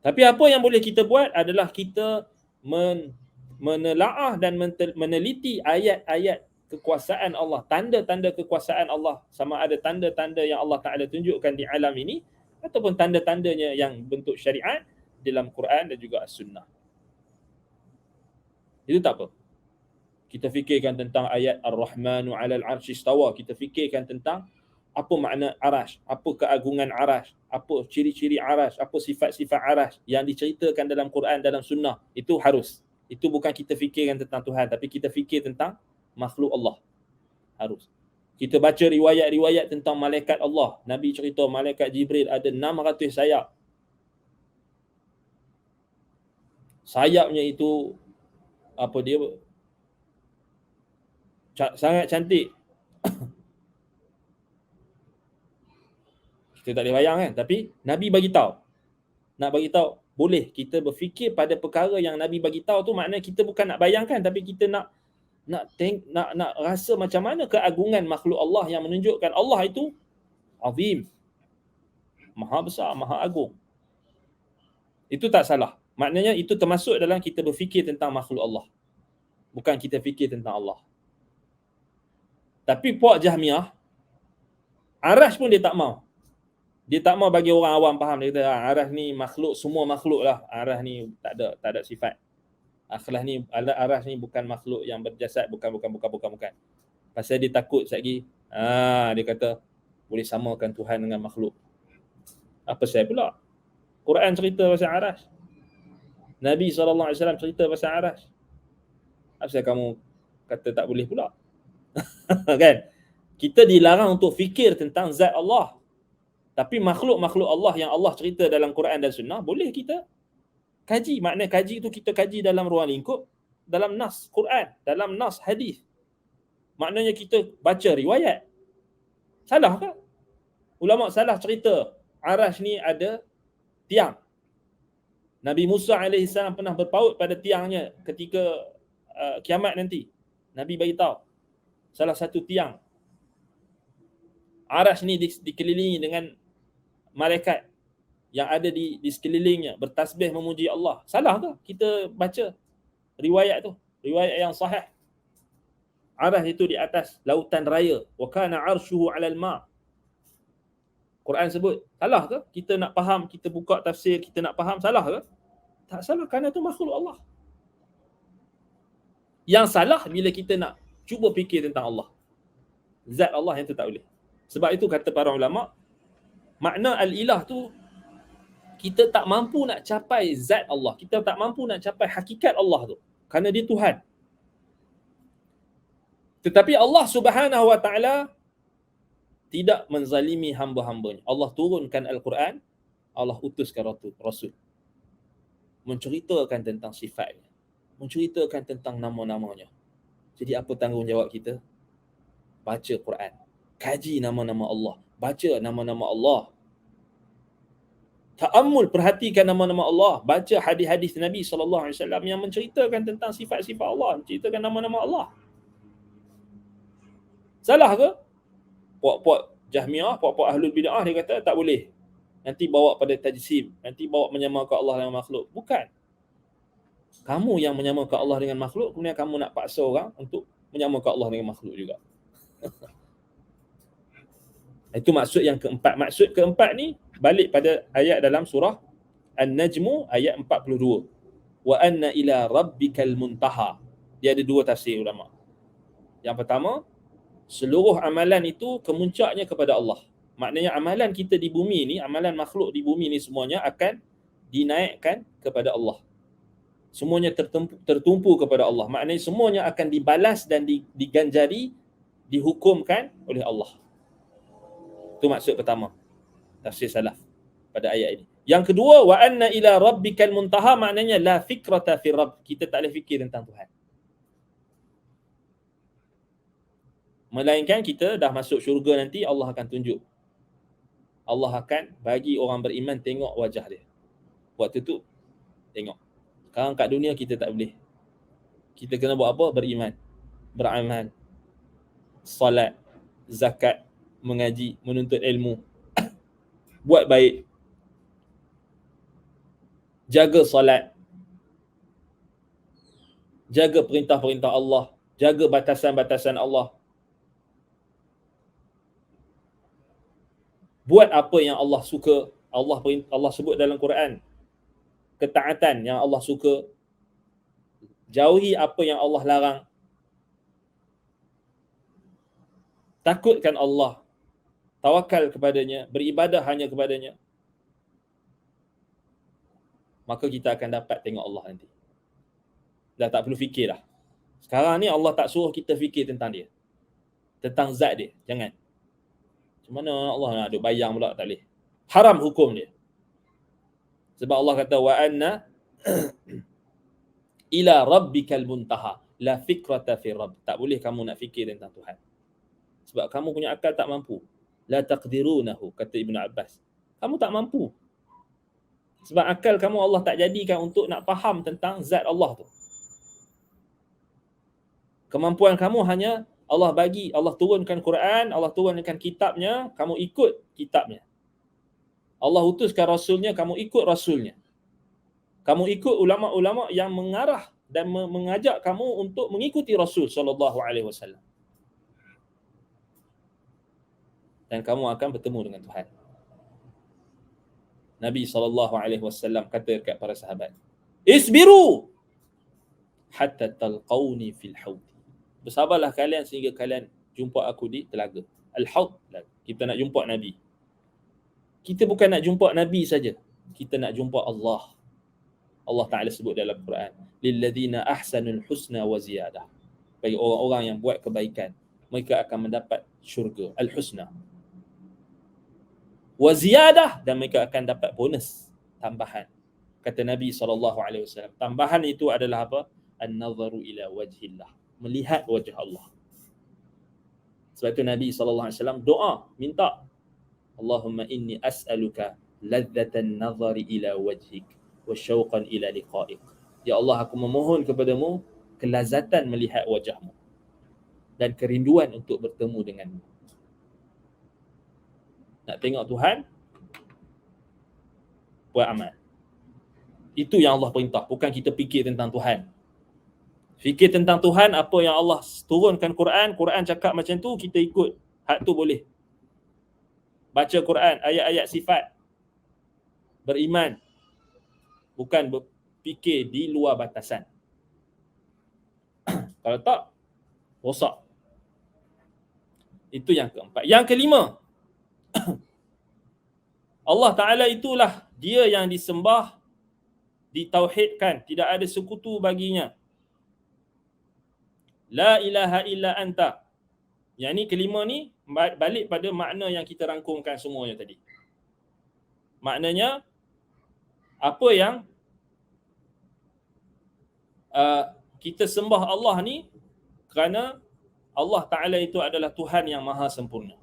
S1: Tapi apa yang boleh kita buat adalah kita menelaah dan meneliti ayat-ayat kekuasaan Allah, tanda-tanda kekuasaan Allah, sama ada tanda-tanda yang Allah Ta'ala tunjukkan di alam ini ataupun tanda-tandanya yang bentuk syariat dalam Quran dan juga As-Sunnah. Itu tak apa. Kita fikirkan tentang ayat Ar-Rahmanu 'alal 'arsy istawa, kita fikirkan tentang apa makna arash, apa keagungan arash, apa ciri-ciri arash, apa sifat-sifat arash yang diceritakan dalam Quran, dalam Sunnah. Itu harus. Itu bukan kita fikirkan tentang Tuhan, tapi kita fikir tentang makhluk Allah. Harus. Kita baca riwayat-riwayat tentang malaikat Allah. Nabi cerita malaikat Jibril ada 600 sayap. Sayapnya itu apa dia? Sangat cantik. Kita tak boleh bayang kan, tapi Nabi bagi tahu. Nak bagi tahu boleh kita berfikir pada perkara yang Nabi bagi tahu tu, maknanya kita bukan nak bayangkan, tapi kita nak rasa macam mana keagungan makhluk Allah yang menunjukkan Allah itu azim, maha besar, maha agung. Itu tak salah. Maknanya itu termasuk dalam kita berfikir tentang makhluk Allah. Bukan kita fikir tentang Allah. Tapi puak Jahmiyah, arash pun dia tak mau. Dia tak mau bagi orang awam faham. Dia kata arash ni makhluk, semua makhluk lah. Arash ni tak ada sifat. Arash ni bukan makhluk yang berjasad, bukan. Pasal dia takut lagi. Dia kata boleh samakan Tuhan dengan makhluk. Apa saya pula? Quran cerita pasal arash. Nabi SAW cerita pasal arash. Apa saya kamu kata tak boleh pula? Kan? Kita dilarang untuk fikir tentang zat Allah. Tapi makhluk-makhluk Allah yang Allah cerita dalam Quran dan Sunnah boleh kita kaji. Makna kaji itu kita kaji dalam ruang lingkup, dalam nas Quran, dalam nas hadis. Maknanya kita baca riwayat. Salah ke? Ulama salah cerita arash ni ada tiang. Nabi Musa AS pernah berpaut pada tiangnya ketika kiamat nanti. Nabi bagi tahu salah satu tiang arash ni dikelilingi dengan malaikat yang ada di sekelilingnya bertasbih memuji Allah. Salah ke kita baca riwayat tu? Riwayat yang sahih. Arash itu di atas lautan raya. Wa kana arshuhu 'alal ma'. Quran sebut. Salah ke kita nak faham, kita buka tafsir, kita nak faham, salah ke? Tak salah, kerana itu makhluk Allah. Yang salah bila kita nak cuba fikir tentang Allah. Zat Allah yang tu tak boleh. Sebab itu kata para ulama, makna al-ilah tu kita tak mampu nak capai zat Allah. Kita tak mampu nak capai hakikat Allah tu. Kerana dia Tuhan. Tetapi Allah Subhanahu Wa Ta'ala tidak menzalimi hamba-hambanya. Allah turunkan Al-Quran, Allah utuskan Rasul. Menceritakan tentang sifatnya. Menceritakan tentang nama-namanya. Jadi apa tanggungjawab kita? Baca Quran. Kaji nama-nama Allah. Baca nama-nama Allah. ta'ammul, perhatikan nama-nama Allah, baca hadis-hadis Nabi SAW yang menceritakan tentang sifat-sifat Allah, menceritakan nama-nama Allah. Salah ke? Puak-puak Jahmiyah, puak-puak Ahlul Bid'ah, dia kata tak boleh. Nanti bawa pada tajsim, nanti bawa menyamakan Allah dengan makhluk. Bukan. Kamu yang menyamakan Allah dengan makhluk, kemudian kamu nak paksa orang untuk menyamakan Allah dengan makhluk juga. Itu maksud yang keempat. Maksud keempat ni balik pada ayat dalam surah An-Najmu ayat 42. Wa anna ila rabbikal muntaha. Dia ada dua tafsir ulama. Yang pertama, seluruh amalan itu kemuncaknya kepada Allah. Maknanya amalan kita di bumi ni, amalan makhluk di bumi ni semuanya akan dinaikkan kepada Allah. Semuanya tertumpu kepada Allah. Maknanya semuanya akan dibalas dan diganjari, dihukumkan oleh Allah. Itu maksud pertama. Tafsir salaf pada ayat ini. Yang kedua, wa anna ila rabbikal muntaha, maknanya la fikrata fi rabb. Kita tak boleh fikir tentang Tuhan. Melainkan kita dah masuk syurga nanti, Allah akan tunjuk. Allah akan bagi orang beriman tengok wajah dia. Waktu tu tengok. Sekarang kat dunia kita tak boleh. Kita kena buat apa? Beriman, beramal, salat, zakat, mengaji, menuntut ilmu, buat baik, jaga salat, jaga perintah-perintah Allah, jaga batasan-batasan Allah. Buat apa yang Allah suka. Allah sebut dalam Quran ketaatan yang Allah suka. Jauhi apa yang Allah larang. Takutkan Allah, tawakal kepadanya, beribadah hanya kepadanya. Maka kita akan dapat tengok Allah nanti. Dah tak perlu fikir dah. Sekarang ni Allah tak suruh kita fikir tentang dia, tentang zat dia. Jangan. Macam mana Allah nak duk bayang pula? Tak boleh. Haram hukum dia. Sebab Allah kata wa anna ila rabbikal muntaha la fikrata fi rabb. Tak boleh kamu nak fikir tentang Tuhan. Sebab kamu punya akal tak mampu. La taqdirunahu, kata Ibn Abbas. Kamu tak mampu. Sebab akal kamu Allah tak jadikan untuk nak faham tentang zat Allah tu. Kemampuan kamu hanya Allah bagi, Allah turunkan Quran, Allah turunkan kitabnya, kamu ikut kitabnya. Allah utuskan rasulnya, kamu ikut rasulnya. Kamu ikut ulama-ulama yang mengarah dan mengajak kamu untuk mengikuti Rasul sallallahu alaihi wasallam. Dan kamu akan bertemu dengan Tuhan. Nabi sallallahu alaihi wasallam kata dekat para sahabat, "Isbiru hatta talqauni fil haud." Bersabarlah kalian sehingga kalian jumpa aku di telaga. Al-Haud. Kita nak jumpa Nabi. Kita bukan nak jumpa Nabi saja. Kita nak jumpa Allah. Allah Ta'ala sebut dalam Quran, lilladzina ahsanul husna wa ziyadah. Bagi orang-orang yang buat kebaikan, mereka akan mendapat syurga, al-husna. Wa ziyadah, dan mereka akan dapat bonus, tambahan. Kata Nabi SAW, tambahan itu adalah apa? An-nazaru ila wajhillah. Melihat wajah Allah. Sebab itu Nabi SAW doa, minta, Allahumma inni as'aluka ladzatan nazari ila wajhik wa syauqan ila liqa'ik. Ya Allah, aku memohon kepadamu kelazatan melihat wajahmu dan kerinduan untuk bertemu denganmu. Nak tengok Tuhan, buat amal. Itu yang Allah perintah, bukan kita fikir tentang Tuhan. Fikir tentang Tuhan, apa yang Allah turunkan Quran, Quran cakap macam tu, kita ikut. Hak tu boleh. Baca Quran, ayat-ayat sifat. Beriman. Bukan berfikir di luar batasan. Kalau tak, rosak. Itu yang keempat. Yang kelima, Allah Ta'ala itulah dia yang disembah, ditauhidkan, tidak ada sekutu baginya. La ilaha illa anta. Yang ni kelima ni balik pada makna yang kita rangkumkan semuanya tadi. Maknanya apa yang kita sembah Allah ni kerana Allah Ta'ala itu adalah Tuhan yang maha sempurna.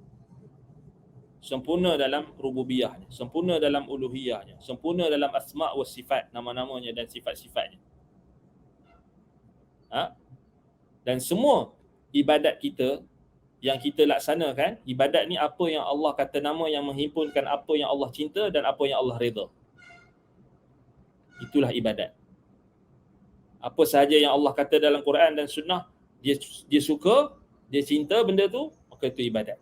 S1: sempurna dalam rububiyahnya, sempurna dalam uluhiyahnya, sempurna dalam asma' wa sifat, nama-namanya dan sifat-sifatnya. Dan semua ibadat kita yang kita laksanakan, ibadat ni apa yang Allah kata nama yang menghimpunkan apa yang Allah cinta dan apa yang Allah redha. Itulah ibadat. Apa sahaja yang Allah kata dalam Quran dan sunnah, dia suka, dia cinta benda tu, maka itu ibadat.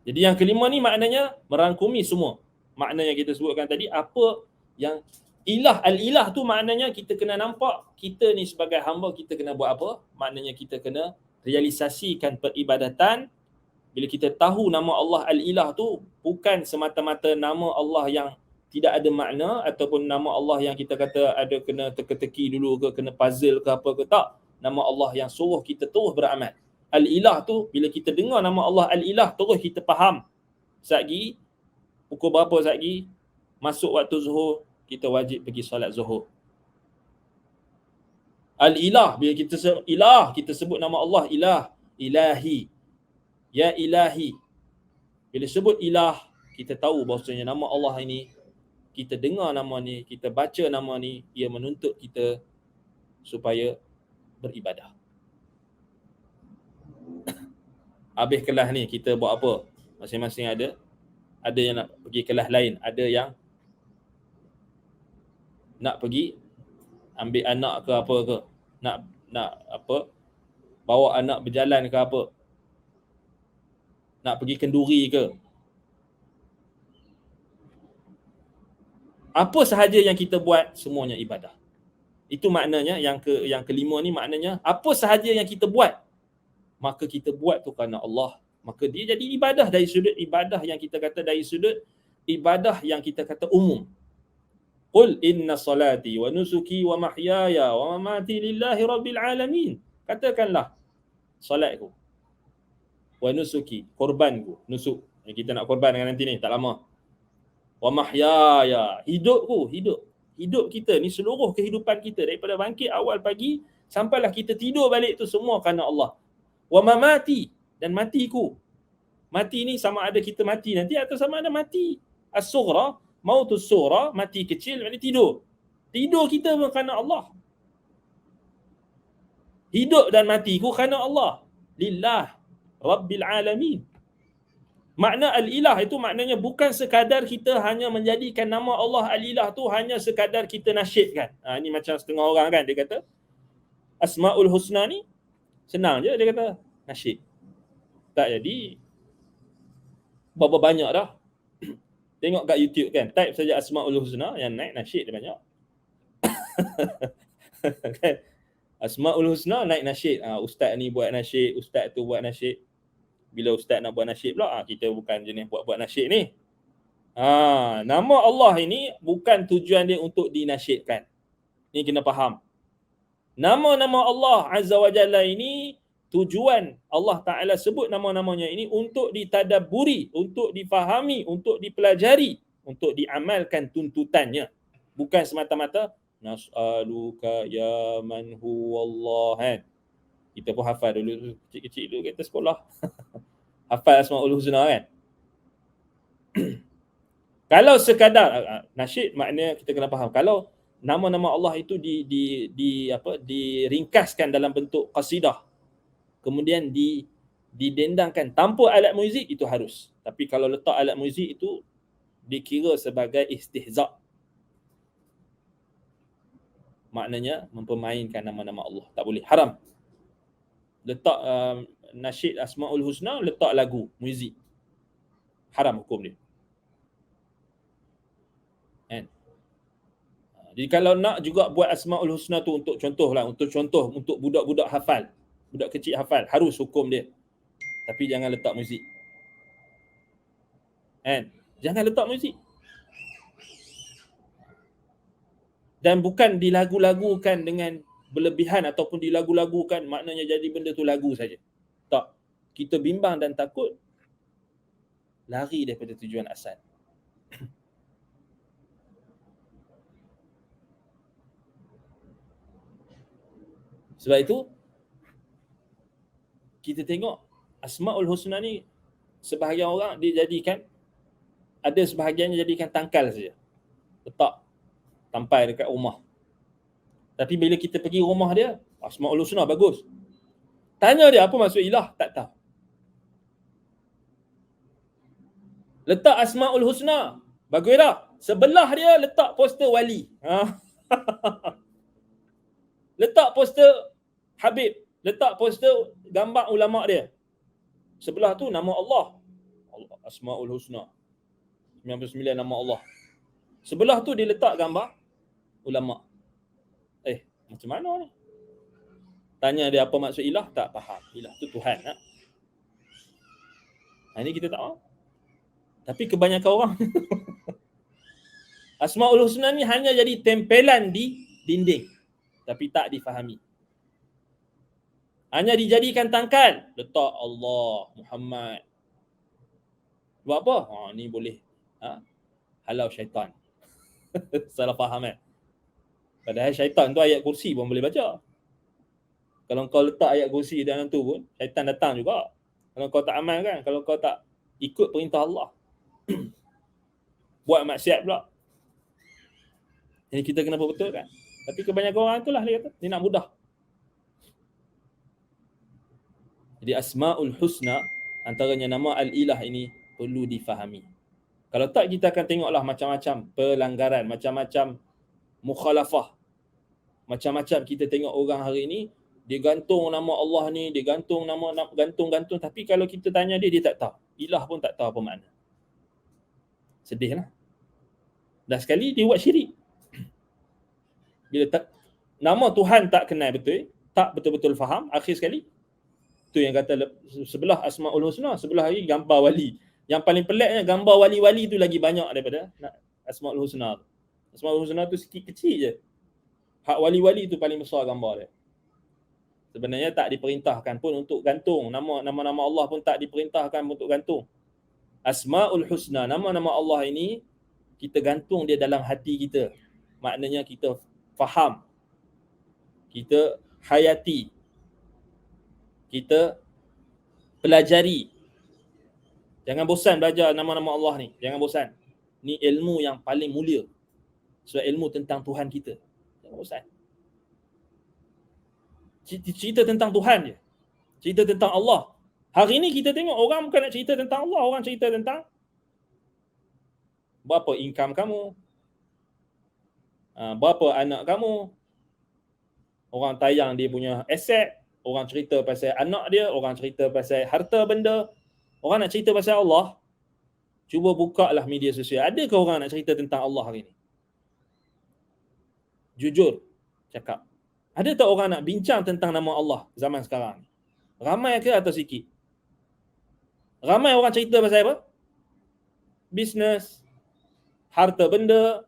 S1: Jadi yang kelima ni maknanya merangkumi semua. Makna yang kita sebutkan tadi, apa yang ilah, al-ilah tu maknanya kita kena nampak kita ni sebagai hamba, kita kena buat apa? Maknanya kita kena realisasikan peribadatan. Bila kita tahu nama Allah al-ilah tu bukan semata-mata nama Allah yang tidak ada makna, ataupun nama Allah yang kita kata ada kena teka-teki dulu ke, kena puzzle ke apa ke, tak. Nama Allah yang suruh kita terus beramal. Al-ilah tu bila kita dengar nama Allah al-ilah, terus kita faham. Satgi pukul berapa satgi masuk waktu zuhur, kita wajib pergi solat zuhur. Al-ilah, bila kita sebut ilah, kita sebut nama Allah ilah, ilahi, ya ilahi. Bila sebut ilah, kita tahu bahawasanya nama Allah ini, kita dengar nama ni, kita baca nama ni, ia menuntut kita supaya beribadah. Habis kelas ni kita buat apa? Masing-masing ada yang nak pergi kelas lain, ada yang nak pergi ambil anak ke apa ke, nak apa, bawa anak berjalan ke apa, nak pergi kenduri ke, apa sahaja yang kita buat semuanya ibadah. Itu maknanya yang kelima ni, maknanya apa sahaja yang kita buat, maka kita buat tu kerana Allah, maka dia jadi ibadah dari sudut ibadah yang kita kata, dari sudut ibadah yang kita kata umum. Qul inna salati wa nusuki wa mahyaya wa mamati lillahi rabbil alamin. Katakanlah salatku, wa nusuki, korbanku, nusuk yang kita nak korban dengan nanti ni tak lama, wa mahyaya, hidup kita ni, seluruh kehidupan kita daripada bangkit awal pagi sampailah kita tidur balik tu semua kerana Allah. Wa mamati, dan matiku. Mati ni sama ada kita mati nanti atau sama ada mati as-sughra, mautus sughra, mati kecil, maknanya tidur. Tidur kita pun kerana Allah. Hidup dan matiku kerana Allah. Lillah rabbil alamin. Makna al-ilah itu maknanya bukan sekadar kita hanya menjadikan nama Allah al-ilah tu hanya sekadar kita nasyidkan. Ini macam setengah orang kan, dia kata Asmaul Husna ni senang je, dia kata nasyid. Tak jadi. Berapa banyak dah. Tengok kat YouTube kan, type saja Asmaul Husna, yang naik nasyid dia banyak. Kan? Asmaul Husna naik nasyid. Ustaz ni buat nasyid, ustaz tu buat nasyid. Bila ustaz nak buat nasyid pula, kita bukan jenis buat nasyid ni. Nama Allah ini bukan tujuan dia untuk dinasyidkan. Ni kena faham. Nama-nama Allah Azza wa Jalla ini, tujuan Allah Ta'ala sebut nama-namanya ini untuk ditadabburi, untuk difahami, untuk dipelajari, untuk diamalkan tuntutannya. Bukan semata-mata nas'aluka ya man huwallah, kan. Kita pun hafal dulu kecil-kecil dulu kita sekolah. Hafal Asmaul Husna kan. Kalau sekadar nasyid, maknanya kita kena faham, kalau nama-nama Allah itu diringkaskan dalam bentuk qasidah, kemudian didendangkan tanpa alat muzik, itu harus. Tapi kalau letak alat muzik itu dikira sebagai istihza'. Maknanya mempermainkan nama-nama Allah. Tak boleh, haram. Letak nasyid Asmaul Husna, letak lagu, muzik, haram hukum dia. Kan? Jadi kalau nak juga buat Asmaul Husna tu untuk contoh, untuk budak-budak hafal, budak kecil hafal, harus hukum dia. Tapi jangan letak muzik. Kan? Jangan letak muzik. Dan bukan dilagu-lagukan dengan berlebihan ataupun dilagu-lagukan maknanya jadi benda tu lagu saja. Tak. Kita bimbang dan takut lari daripada tujuan asal. Sebab itu kita tengok Asmaul Husna ni sebahagian orang dia jadikan, ada sebahagiannya jadikan tangkal saja. Letak tampai dekat rumah. Tapi bila kita pergi rumah dia, Asmaul Husna bagus. Tanya dia apa maksud ilah, tak tahu. Letak Asmaul Husna, bagus dah. Sebelah dia letak poster wali. Letak poster Habib, letak poster gambar ulama dia. Sebelah tu nama Allah. Asmaul Husna. 99 nama Allah. Sebelah tu dia letak gambar ulama. Macam mana ni? Tanya dia apa maksud ilah, tak faham. Ilah tu Tuhan. Ini kita tak faham. Tapi kebanyakan orang Asmaul Husna ni hanya jadi tempelan di dinding, tapi tak difahami. Hanya dijadikan tangkal, letak Allah, Muhammad. Buat apa? Ni boleh halau syaitan. Salah faham Padahal syaitan tu ayat kursi pun boleh baca. Kalau kau letak ayat kursi dalam tu pun, syaitan datang juga. Kalau kau tak amalkan, kalau kau tak ikut perintah Allah. Buat maksiat pula. Jadi kita kena betul kan? Tapi kebanyakan orang itulah dia kata, dia nak mudah. Jadi Asmaul Husna, antaranya nama Al-Ilah ini perlu difahami. Kalau tak, kita akan tengoklah macam-macam pelanggaran, macam-macam mukhalafah. Macam-macam kita tengok orang hari ini, dia gantung nama Allah ni, dia gantung nama, gantung-gantung. Tapi kalau kita tanya dia, dia tak tahu. Ilah pun tak tahu apa makna. Sedih lah. Dah sekali dia buat syirik. Bila nama Tuhan tak kenal betul, tak betul-betul faham, akhir sekali, tu yang kata sebelah Asmaul Husna, sebelah lagi gambar wali. Yang paling peliknya, gambar wali-wali tu lagi banyak daripada Asmaul Husna. Asmaul Husna tu sikit kecil je. Hak wali-wali tu paling besar gambar dia. Sebenarnya tak diperintahkan pun untuk gantung. Nama-nama Allah pun tak diperintahkan untuk gantung. Asmaul Husna, nama-nama Allah ini, kita gantung dia dalam hati kita. Maknanya kita faham. Kita hayati. Kita pelajari. Jangan bosan belajar nama-nama Allah ni. Jangan bosan. Ni ilmu yang paling mulia. Sebab ilmu tentang Tuhan kita. Jangan bosan. Cerita tentang Tuhan je. Cerita tentang Allah. Hari ni kita tengok orang bukan nak cerita tentang Allah. Orang cerita tentang berapa income kamu. Berapa anak kamu. Orang tayang dia punya aset. Orang cerita pasal anak dia. Orang cerita pasal harta benda. Orang nak cerita pasal Allah. Cuba buka lah media sosial. Adakah orang nak cerita tentang Allah hari ni? Jujur cakap. Ada tak orang nak bincang tentang nama Allah zaman sekarang? Ramai ke atau sikit? Ramai orang cerita pasal apa? Bisnes, harta benda,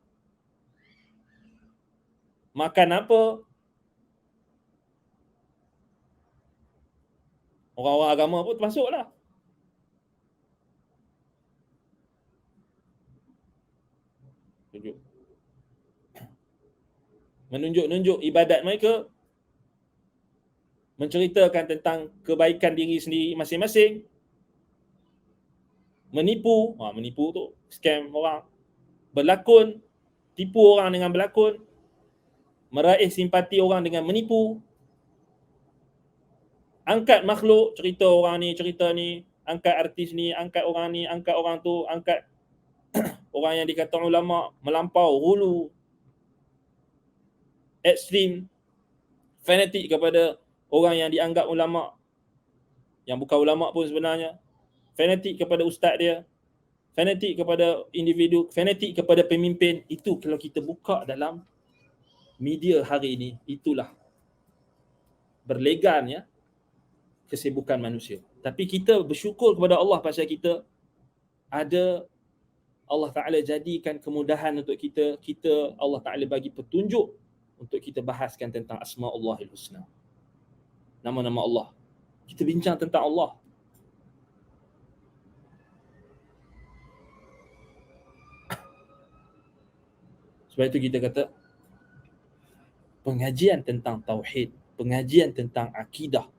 S1: makan apa. Orang-orang agama pun termasuklah. Menunjuk-nunjuk ibadat mereka, menceritakan tentang kebaikan diri sendiri masing-masing, menipu tu scam orang, berlakon, tipu orang dengan berlakon, meraih simpati orang dengan menipu, angkat makhluk, cerita orang ni, cerita ni, angkat artis ni, angkat orang ni, angkat orang tu, angkat orang yang dikata ulama, melampau, hulu, ekstrim, fanatik kepada orang yang dianggap ulama, yang bukan ulama pun sebenarnya, fanatik kepada ustaz dia, fanatik kepada individu, fanatik kepada pemimpin. Itu kalau kita buka dalam media hari ini, itulah berlegannya kesibukan manusia. Tapi kita bersyukur kepada Allah pasal kita ada, Allah Ta'ala jadikan kemudahan untuk kita, Allah Ta'ala bagi petunjuk untuk kita bahaskan tentang Asma'ullahil Husna. Nama-nama Allah. Kita bincang tentang Allah. Sebab itu kita kata pengajian tentang tauhid, pengajian tentang akidah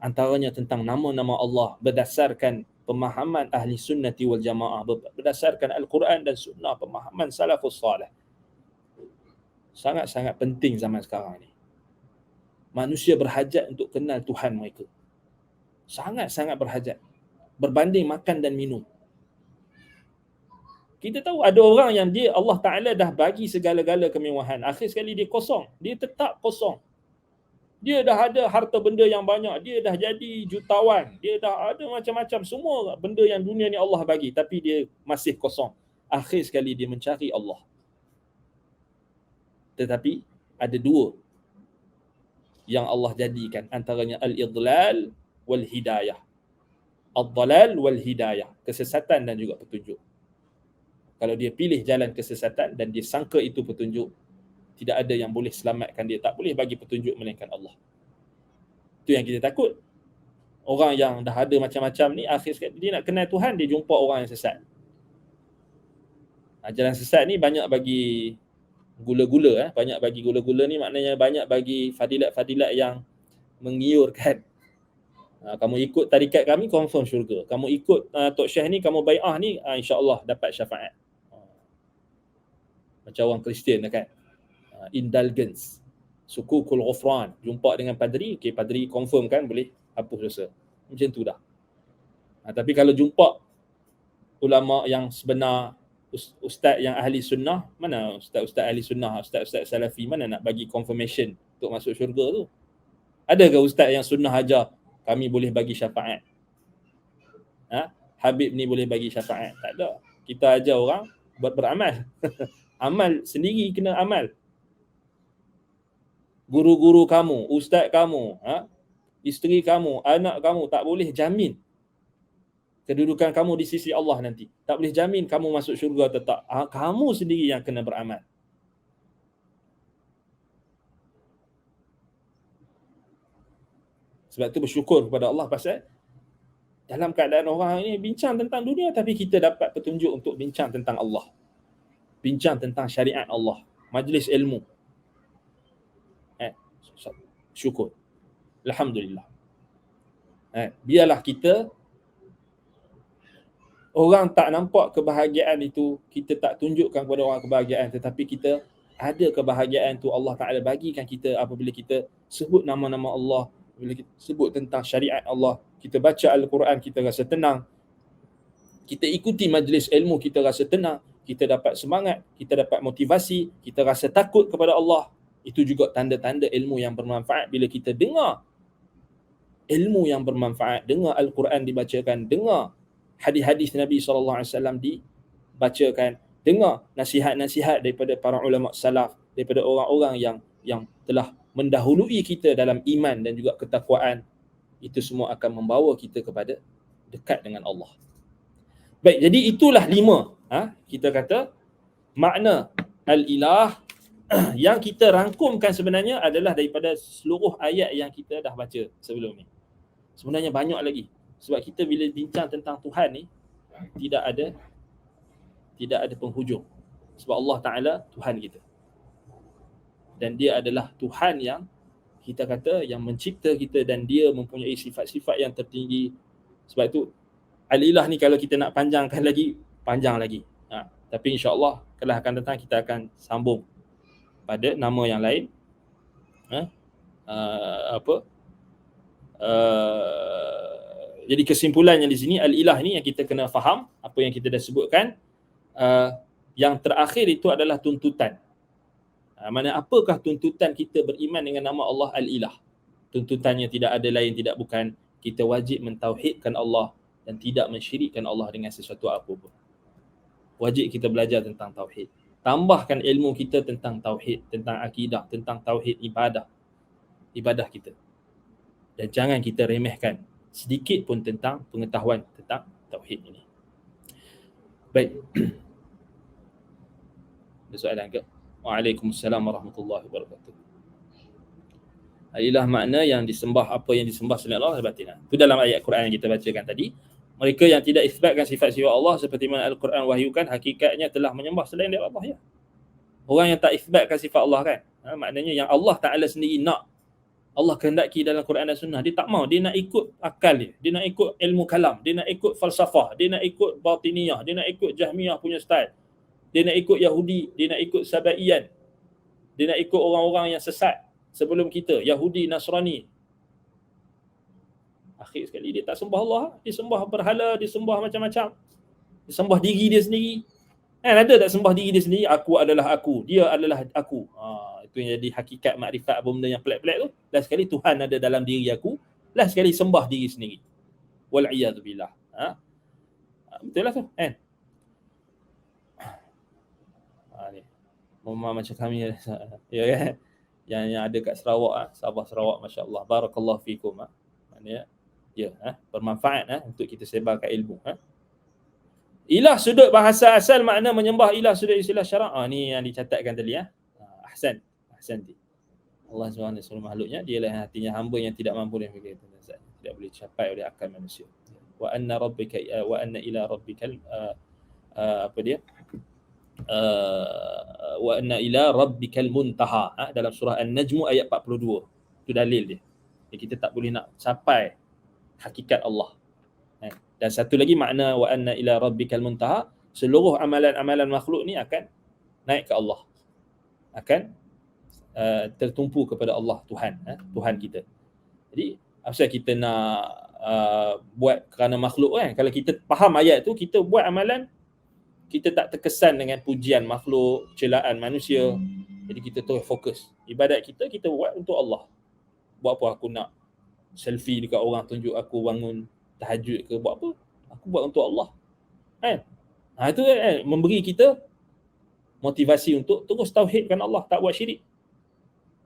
S1: Antaranya tentang nama-nama Allah berdasarkan pemahaman ahli sunnati wal jamaah, berdasarkan Al-Quran dan sunnah, pemahaman salafus salih. Sangat-sangat penting zaman sekarang ni. Manusia berhajat untuk kenal Tuhan mereka. Sangat-sangat berhajat. Berbanding makan dan minum. Kita tahu ada orang yang dia Allah Ta'ala dah bagi segala-gala kemewahan. Akhir sekali dia kosong. Dia tetap kosong. Dia dah ada harta benda yang banyak. Dia dah jadi jutawan. Dia dah ada macam-macam. Semua benda yang dunia ni Allah bagi. Tapi dia masih kosong. Akhir sekali dia mencari Allah. Tetapi ada dua yang Allah jadikan. Antaranya al-idlal wal-hidayah. Al-dalal wal-hidayah. Kesesatan dan juga petunjuk. Kalau dia pilih jalan kesesatan dan dia sangka itu petunjuk, tidak ada yang boleh selamatkan dia. Tak boleh bagi petunjuk melainkan Allah. Itu yang kita takut. Orang yang dah ada macam-macam ni, akhir sekali dia nak kenal Tuhan, dia jumpa orang yang sesat. Jalan sesat ni banyak bagi gula-gula. Banyak bagi gula-gula ni maknanya banyak bagi fadilat-fadilat yang mengiurkan. Kamu ikut tarikat kami, confirm syurga. Kamu ikut Tok Syekh ni, kamu bai'ah ni, insya-Allah dapat syafaat. Macam orang Kristian kan. Indulgence, sukukul ghufran, jumpa dengan padri, okey, padri confirm kan boleh hapus dosa. Macam tu dah. Tapi kalau jumpa ulama yang sebenar, ustaz yang ahli sunnah, mana ustaz-ustaz ahli sunnah, ustaz-ustaz salafi, mana nak bagi confirmation untuk masuk syurga tu? Adakah ustaz yang sunnah ajar kami boleh bagi syafaat? Habib ni boleh bagi syafaat? Tak ada. Kita ajar orang buat beramal. Amal sendiri kena amal. Guru-guru kamu, ustaz kamu, isteri kamu, anak kamu tak boleh jamin kedudukan kamu di sisi Allah nanti. Tak boleh jamin kamu masuk syurga atau tak. Kamu sendiri yang kena beramal. Sebab tu bersyukur kepada Allah pasal dalam keadaan orang ini bincang tentang dunia, tapi kita dapat petunjuk untuk bincang tentang Allah. Bincang tentang syariat Allah. Majlis ilmu. Syukur. Alhamdulillah. Biarlah kita, orang tak nampak kebahagiaan itu, kita tak tunjukkan kepada orang kebahagiaan, tetapi kita ada kebahagiaan tu Allah Ta'ala bagikan kita apabila kita sebut nama-nama Allah, bila kita sebut tentang syariat Allah, kita baca Al-Quran, kita rasa tenang, kita ikuti majlis ilmu, kita rasa tenang, kita dapat semangat, kita dapat motivasi, kita rasa takut kepada Allah. Itu juga tanda-tanda ilmu yang bermanfaat. Bila kita dengar ilmu yang bermanfaat, dengar Al-Quran dibacakan, dengar hadis-hadis Nabi SAW dibacakan, dengar nasihat-nasihat daripada para ulama salaf, daripada orang-orang yang telah mendahului kita dalam iman dan juga ketakwaan, itu semua akan membawa kita kepada dekat dengan Allah. Baik, jadi itulah 5. Kita kata makna al-ilah yang kita rangkumkan sebenarnya adalah daripada seluruh ayat yang kita dah baca sebelum ni. Sebenarnya banyak lagi. Sebab kita bila bincang tentang Tuhan ni, tidak ada penghujung. Sebab Allah Ta'ala Tuhan kita. Dan dia adalah Tuhan yang kita kata yang mencipta kita, dan dia mempunyai sifat-sifat yang tertinggi. Sebab itu al-ilah ni kalau kita nak panjangkan lagi, panjang lagi. Tapi insya-Allah kalau akan datang kita akan sambung pada nama yang lain. Jadi kesimpulannya di sini, al-ilah ni yang kita kena faham apa yang kita dah sebutkan. Yang terakhir itu adalah tuntutan. Mana apakah tuntutan kita beriman dengan nama Allah al-ilah? Tuntutannya tidak ada lain, tidak bukan kita wajib mentauhidkan Allah dan tidak mensyirikkan Allah dengan sesuatu apapun. Wajib kita belajar tentang tauhid. Tambahkan ilmu kita tentang tauhid, tentang akidah, tentang tauhid ibadah kita. Dan jangan kita remehkan sedikit pun tentang pengetahuan tentang tauhid ini. Baik. Ada soalan ke? Waalaikumsalam warahmatullahi wabarakatuh. Ilah makna yang disembah, apa yang disembah selain Allah batin. Itu dalam ayat Quran yang kita bacakan tadi. Mereka yang tidak isbatkan sifat-sifat Allah seperti mana Al-Quran wahyukan, hakikatnya telah menyembah selain daripada Allah, ya. Orang yang tak isbatkan sifat Allah kan, maknanya yang Allah Ta'ala sendiri nak Allah kehendaki dalam Quran dan Sunnah. Dia tak mau, dia nak ikut akal dia. Dia nak ikut ilmu kalam, dia nak ikut falsafah, dia nak ikut batiniyah, dia nak ikut Jahmiyah punya style. Dia nak ikut Yahudi, dia nak ikut Sabaiyan. Dia nak ikut orang-orang yang sesat sebelum kita, Yahudi, Nasrani. Akhir sekali dia tak sembah Allah, dia sembah berhala, dia sembah macam-macam. Dia sembah diri dia sendiri. Ada tak sembah diri dia sendiri? Aku adalah aku, dia adalah aku. Itu yang jadi hakikat makrifat apa benda yang pelik-pelik tu. Last sekali Tuhan ada dalam diri aku, last sekali sembah diri sendiri. Wal'iyadzubillah. Betul lah tu, kan? Ni. Mama macam kami ya kan? Yang ada kat Sarawak, Sabah Sarawak, masya-Allah. Barakallahu fikum. Maknanya bermanfaat untuk kita sebarkan ilmu. Ilah sudut bahasa asal makna menyembah ilah sudut istilah syarak. Ni yang dicatatkan tadi. Ahsan Allah SWT seluruh makhluknya dialah yang hatinya hamba yang tidak mampu dengan fikir dan tidak boleh dicapai oleh akal manusia. Wa anna rabbika wa anna ila rabbikal wa anna ila rabbikal muntaha, dalam surah An-Najm ayat 42. Itu dalil dia. Jadi kita tak boleh nak capai hakikat Allah. Dan satu lagi makna wa anna ila rabbikal muntaha, seluruh amalan-amalan makhluk ni akan naik ke Allah. Akan tertumpu kepada Allah, Tuhan, Tuhan kita. Jadi apa kita nak buat kerana makhluk kan? Kalau kita faham ayat tu, kita buat amalan, kita tak terkesan dengan pujian makhluk, celaan manusia. Jadi kita terus fokus. Ibadat kita buat untuk Allah. Buat apa aku nak selfie dekat orang tunjuk aku bangun tahajud ke, buat apa? Aku buat untuk Allah. Kan? Itu memberi kita motivasi untuk terus tauhidkan Allah, tak buat syirik.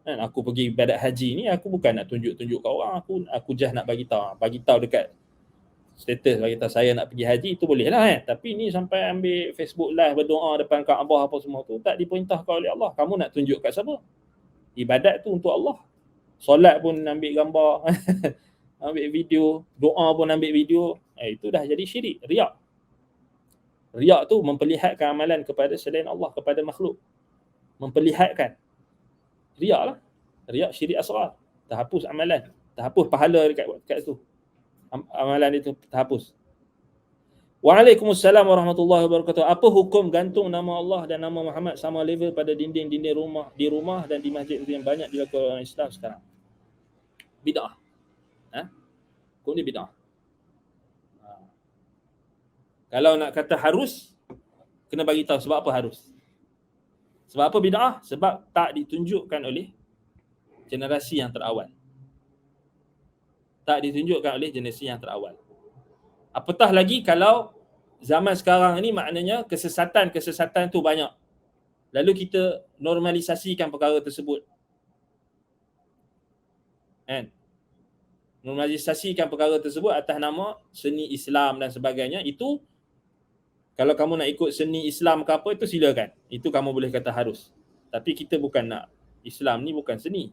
S1: Kan? Aku pergi ibadat haji ni, aku bukan nak tunjuk-tunjuk kat orang, aku just nak bagi tahu dekat status, bagi tahu saya nak pergi haji, itu boleh lah kan. Tapi ni sampai ambil Facebook live berdoa depan Kaabah apa semua tu, tak diperintahkan oleh Allah. Kamu nak tunjuk kat siapa? Ibadat tu untuk Allah. Solat pun ambil gambar, ambil video, doa pun ambil video, itu dah jadi syirik, riak. Riak tu memperlihatkan amalan kepada selain Allah, kepada makhluk. Memperlihatkan. Riak lah. Riak syirik asghar. Terhapus amalan, terhapus pahala dekat tu. Amalan itu terhapus. Waalaikumsalam warahmatullahi wabarakatuh. Apa hukum gantung nama Allah dan nama Muhammad sama level pada dinding-dinding rumah, di rumah dan di masjid yang banyak dilakukan orang Islam sekarang? Bid'ah. Hukum ni bid'ah. Kalau nak kata harus, kena bagi tahu sebab apa harus. Sebab apa bid'ah? Sebab tak ditunjukkan oleh generasi yang terawal. Tak ditunjukkan oleh generasi yang terawal. Apatah lagi kalau zaman sekarang ni maknanya kesesatan tu banyak. Lalu kita normalisasikan perkara tersebut. Kan? Normalisasikan perkara tersebut atas nama seni Islam dan sebagainya. Itu kalau kamu nak ikut seni Islam ke apa, itu silakan. Itu kamu boleh kata harus. Tapi kita bukan nak, Islam ni bukan seni.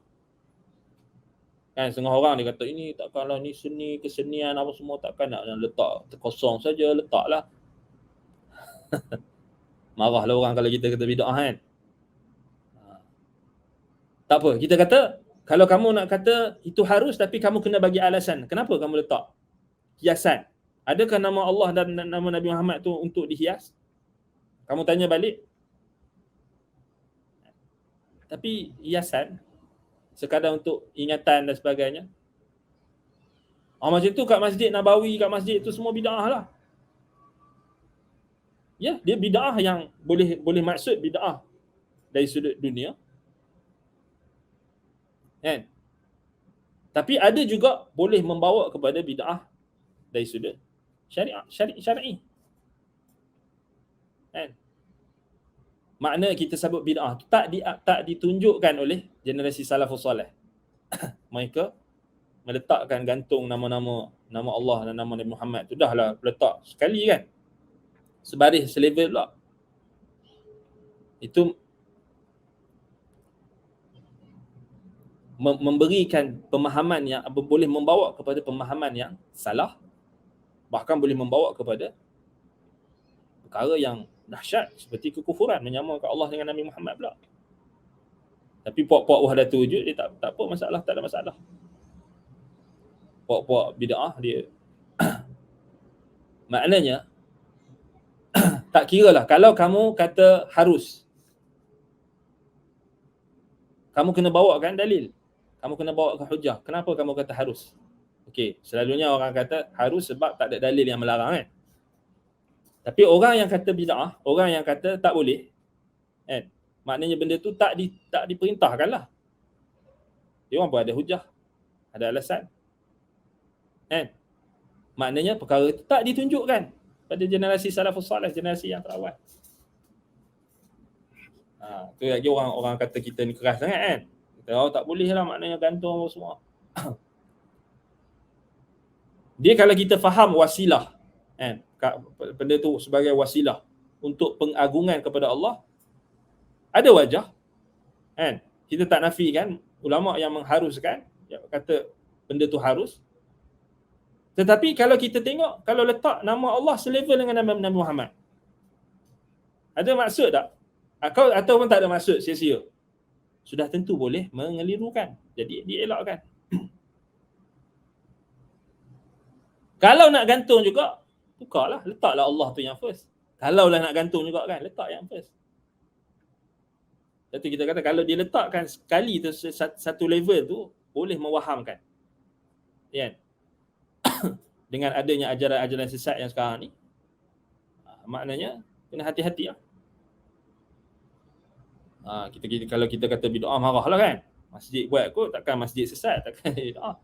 S1: Kan setengah orang dia kata ini takkanlah ni seni, kesenian apa semua, takkan nak letak terkosong saja, letaklah. Marahlah orang kalau kita kata bid'ah kan. Tak apa, kita kata kalau kamu nak kata itu harus, tapi kamu kena bagi alasan. Kenapa kamu letak hiasan? Adakah nama Allah dan nama Nabi Muhammad tu untuk dihias? Kamu tanya balik. Tapi hiasan sekadar untuk ingatan dan sebagainya. Macam tu kat Masjid Nabawi, kat masjid tu semua bid'ah lah. Ya, dia bid'ah yang boleh maksud bid'ah dari sudut dunia. Kan? Tapi ada juga boleh membawa kepada bid'ah dari sudut syar'i. Kan? Makna kita sebut bid'ah tak ditunjukkan oleh generasi salafus soleh. Mereka meletakkan gantung nama Allah dan nama Nabi Muhammad tu, dah lah letak sekali kan. Sebaris selevel pula. Itu memberikan pemahaman yang boleh membawa kepada pemahaman yang salah, bahkan boleh membawa kepada perkara yang dahsyat seperti kekufuran, menyamakan Allah dengan Nabi Muhammad pula. Tapi puak-puak wahdatul wujud dia tak apa masalah, tak ada masalah. Puak-puak bid'ah dia maknanya tak kiralah kalau kamu kata harus, kamu kena bawakan dalil. Kamu kena bawakan hujah. Kenapa kamu kata harus? Okey, selalunya orang kata harus sebab tak ada dalil yang melarang kan. Tapi orang yang kata bid'ah, orang yang kata tak boleh, kan? Maknanya benda tu tak diperintahkan lah. Dia orang pun ada hujah, ada alasan. Kan? Maknanya perkara itu tak ditunjukkan pada generasi salafus salih, generasi yang terawal. Tu lagi orang kata kita ni keras sangat kan. Kita tak boleh lah maknanya gantung semua. Dia kalau kita faham wasilah, kan? Benda tu sebagai wasilah untuk pengagungan kepada Allah, ada wajah. Kan? Kita tak nafikan ulama yang mengharuskan, yang kata benda tu harus. Tetapi kalau kita tengok, kalau letak nama Allah selevel dengan nama Nabi Muhammad, ada maksud tak? Ataupun tak ada maksud, sia-sia. Sudah tentu boleh mengelirukan. Jadi dielakkan. Kalau nak gantung juga, tukarlah, letaklah Allah tu yang first. Kalau lah nak gantung juga kan, letak yang first. Lepas tu kita kata kalau dia letakkan sekali tu satu level tu, boleh mewahamkan. Kan? Dengan adanya ajaran-ajaran sesat yang sekarang ni, maknanya kena hati-hati lah. Kita kalau kita kata bid'ah, marah lah kan. Masjid buat kot, takkan masjid sesat, takkan bid'ah.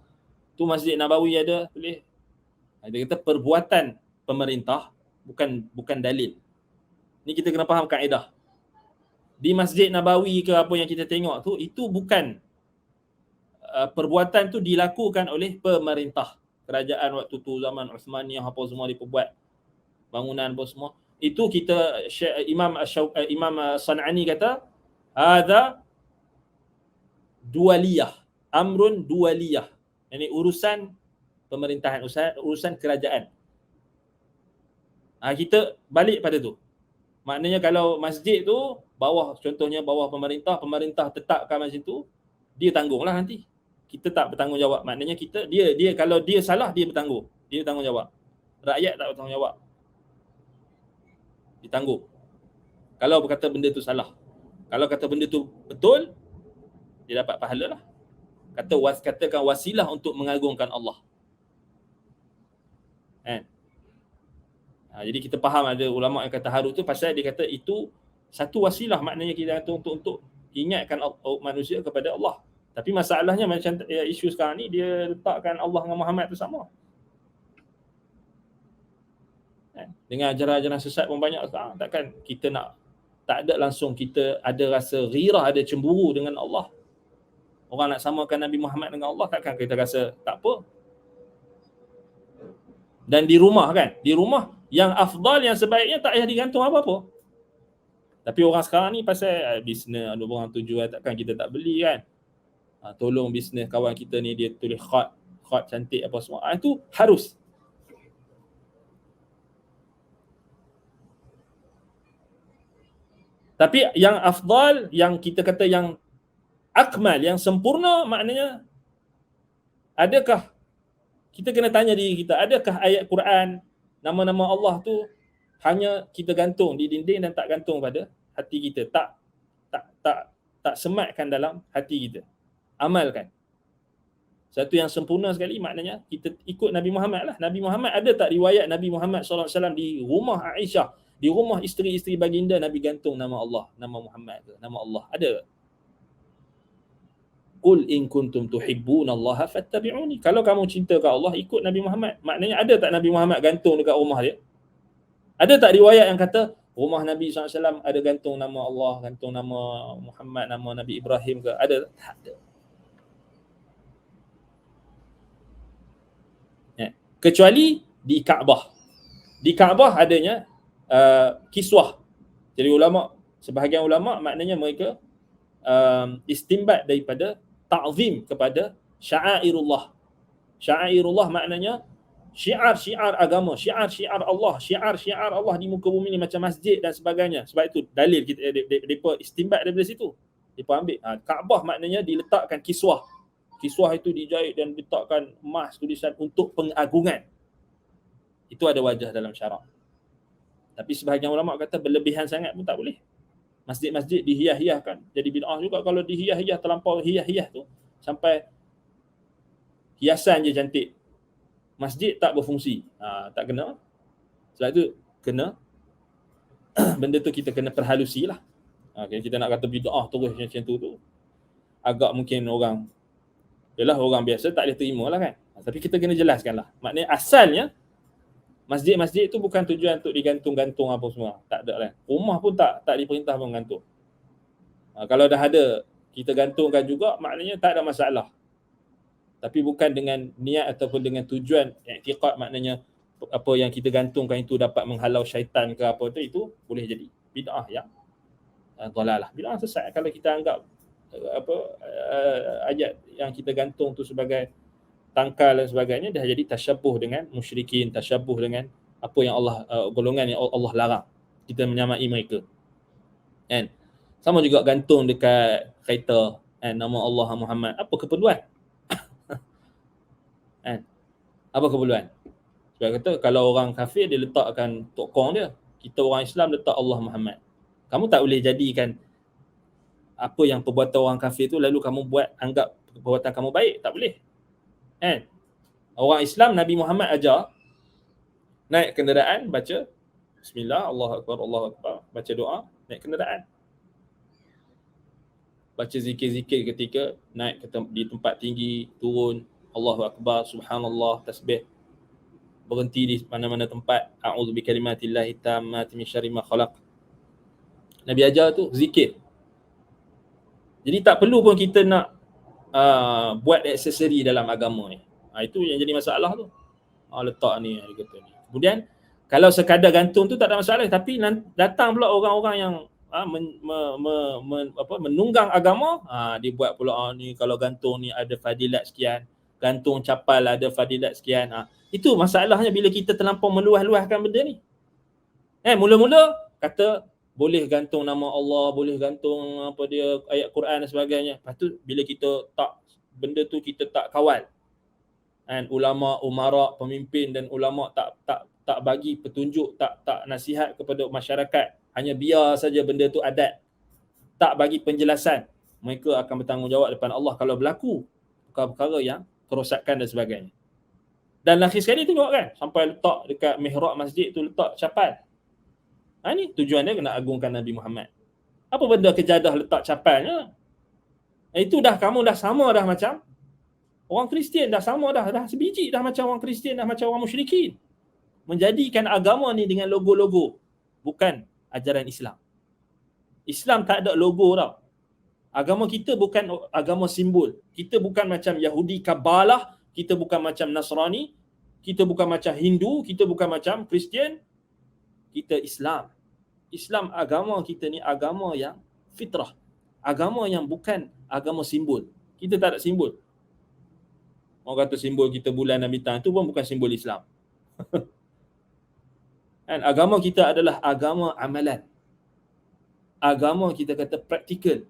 S1: Tu Masjid Nabawi ada, boleh. Dia kata perbuatan pemerintah bukan dalil. Ni kita kena faham kaedah. Di Masjid Nabawi ke apa yang kita tengok tu, itu bukan perbuatan tu dilakukan oleh pemerintah. Kerajaan waktu tu, zaman Uthmaniyah apa semua diperbuat. Bangunan apa semua. Itu kita, Imam San'ani kata, hadza dualiyah, amrun dualiyah. Ini urusan pemerintahan, urusan kerajaan. Kita balik pada tu. Maknanya kalau masjid tu bawah, contohnya bawah pemerintah tetapkan macam tu, dia tanggunglah nanti. Kita tak bertanggungjawab. Maknanya dia kalau dia salah, dia bertanggungjawab. Rakyat tak bertanggungjawab. Ditanggung. Kalau berkata benda tu salah. Kalau kata benda tu betul, dia dapat pahala lah. Katakan wasilah untuk mengagungkan Allah. Kan? Jadi kita faham ada ulama yang kata harus tu pasal dia kata itu satu wasilah, maknanya kita kata untuk ingatkan manusia kepada Allah. Tapi masalahnya macam isu sekarang ni, dia letakkan Allah dengan Muhammad tu sama. Dengan ajaran-ajaran sesat pun banyak sekarang. Takkan kita tak ada langsung kita ada rasa ghirah, ada cemburu dengan Allah. Orang nak samakan Nabi Muhammad dengan Allah, takkan kita rasa tak apa. Dan di rumah kan, di rumah yang afdal, yang sebaiknya tak payah digantung apa-apa. Tapi orang sekarang ni pasal bisnes, ada orang tu jual, takkan kita tak beli kan. Tolong bisnes kawan kita ni, dia tulis khat cantik apa semua. Itu harus. Tapi yang afdal, yang kita kata yang akmal, yang sempurna, maknanya adakah, kita kena tanya diri kita, adakah ayat Quran, nama-nama Allah tu hanya kita gantung di dinding dan tak gantung pada hati kita, tak sematkan dalam hati kita, amalkan. Satu yang sempurna sekali maknanya kita ikut Nabi Muhammad lah. Nabi Muhammad, ada tak riwayat Nabi Muhammad SAW di rumah Aisyah, di rumah isteri-isteri baginda, Nabi gantung nama Allah, nama Muhammad ke, nama Allah? Ada? Qul in kuntum tuhibbunallaha fattabi'uni. Kalau kamu cinta ke Allah, ikut Nabi Muhammad. Maknanya ada tak Nabi Muhammad gantung dekat rumah dia? Ada tak riwayat yang kata rumah Nabi SAW ada gantung nama Allah, gantung nama Muhammad, nama Nabi Ibrahim ke? Ada? Tak ada. Kecuali di Kaabah. Di Kaabah adanya kiswah. Jadi sebahagian ulama maknanya mereka istimbat daripada ta'zim kepada sya'airullah. Sya'airullah maknanya syiar-syiar agama, syiar-syiar Allah, syiar-syiar Allah di muka bumi ni, macam masjid dan sebagainya. Sebab itu dalil kita mereka istimbat daripada situ. Mereka ambil. Kaabah maknanya diletakkan kiswah. Kiswah itu dijahit dan diletakkan emas tulisan untuk pengagungan. Itu ada wajah dalam syarak. Tapi sebahagian ulama kata berlebihan sangat pun tak boleh. Masjid-masjid dihiyah-hiyahkan. Jadi bid'ah juga kalau dihiyah-hiyah, terlampau hiyah-hiyah tu sampai hiasan je cantik. Masjid tak berfungsi. Tak kena. Sebab tu kena benda tu kita kena perhalusi lah. Kita nak kata bid'ah terus macam tu agak mungkin orang biasa tak boleh terima lah kan. Tapi kita kena jelaskan lah. Maknanya asalnya masjid-masjid tu bukan tujuan untuk digantung-gantung apa semua. Tak ada lah. Rumah pun tak diperintah pun gantung. Kalau dah ada, kita gantungkan juga, maknanya tak ada masalah. Tapi bukan dengan niat ataupun dengan tujuan i'tiqad, maknanya apa yang kita gantungkan itu dapat menghalau syaitan ke apa tu, itu boleh jadi bid'ah yang dhalalah. Bid'ah sesat kalau kita anggap ayat yang kita gantung tu sebagai tangkal dan sebagainya, dah jadi tasyabuh dengan musyrikin, tasyabuh dengan apa yang Allah golongan yang Allah larang. Kita menyamai mereka. Kan? Sama juga gantung dekat kereta nama Allah Muhammad. Apa keperluan? Kan? Apa keperluan? Sebab kata kalau orang kafir dia letakkan tokong dia, kita orang Islam letak Allah Muhammad. Kamu tak boleh jadikan apa yang perbuatan orang kafir tu lalu kamu buat anggap perbuatan kamu baik, tak boleh. Kan? Orang Islam, Nabi Muhammad ajar naik kenderaan baca bismillah, Allahu akbar, Allahu akbar, baca doa, naik kenderaan. Baca zikir-zikir ketika naik di tempat tinggi, turun, Allahu akbar, subhanallah, tasbih. Berhenti di mana-mana tempat, a'udzu bikalimatillahi tammati min syarri ma khalaq. Nabi ajar tu zikir. Jadi tak perlu pun kita nak buat aksesori dalam agama ni. Itu yang jadi masalah tu. Letak ni, dia kata ni. Kemudian kalau sekadar gantung tu tak ada masalah, tapi datang pula orang-orang yang menunggang agama, dia buat pula ni kalau gantung ni ada fadilat sekian, gantung capal ada fadilat sekian. Itu masalahnya bila kita terlampau meluah-luahkan benda ni. Mula-mula kata boleh gantung nama Allah, boleh gantung apa dia ayat Quran dan sebagainya. Lepas tu bila kita tak benda tu kita tak kawal. Ulama, umara, pemimpin dan ulama tak bagi petunjuk, tak nasihat kepada masyarakat, hanya biar saja benda tu adat, tak bagi penjelasan, mereka akan bertanggungjawab depan Allah kalau berlaku perkara-perkara yang kerosakan dan sebagainya. Dan akhir sekali tengok kan, sampai letak dekat mihrab masjid tu letak capal. Ni tujuan dia kena agungkan Nabi Muhammad. Apa benda kejadah letak capalnya? Itu kamu dah sama dah macam orang Kristian, dah sama dah sebiji dah macam orang Kristian, dah macam orang musyrikin. Menjadikan agama ni dengan logo-logo, bukan ajaran Islam. Islam tak ada logo tau. Agama kita bukan agama simbol. Kita bukan macam Yahudi Kabalah, kita bukan macam Nasrani, kita bukan macam Hindu, kita bukan macam Kristian. Kita Islam. Islam agama kita ni agama yang fitrah. Agama yang bukan agama simbol. Kita tak ada simbol. Orang kata simbol kita bulan dan bintang, itu pun bukan simbol Islam. Agama kita adalah agama amalan. Agama kita kata praktikal.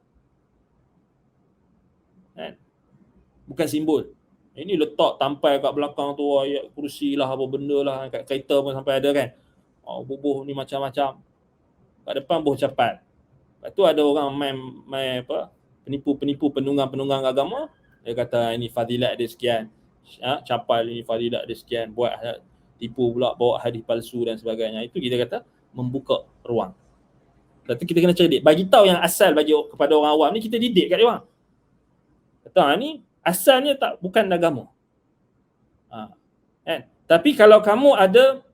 S1: Bukan simbol. Ini letak tampai kat belakang tu ayat kursi lah, apa benda lah, kat kereta pun sampai ada kan. Bubuh ni macam-macam. Kat depan buh capal. Lepas tu ada orang main penipu-penipu penunggang-penunggang agama. Dia kata ini fadilat dia sekian. Capal ini fadilat dia sekian. Buat tipu pula, bawa hadis palsu dan sebagainya. Itu kita kata membuka ruang. Lepas tu kita kena cerdik. Bagi tahu yang asal bagi kepada orang awam ni, kita didik kat dia orang. Kata ni asalnya bukan agama. Tapi kalau kamu ada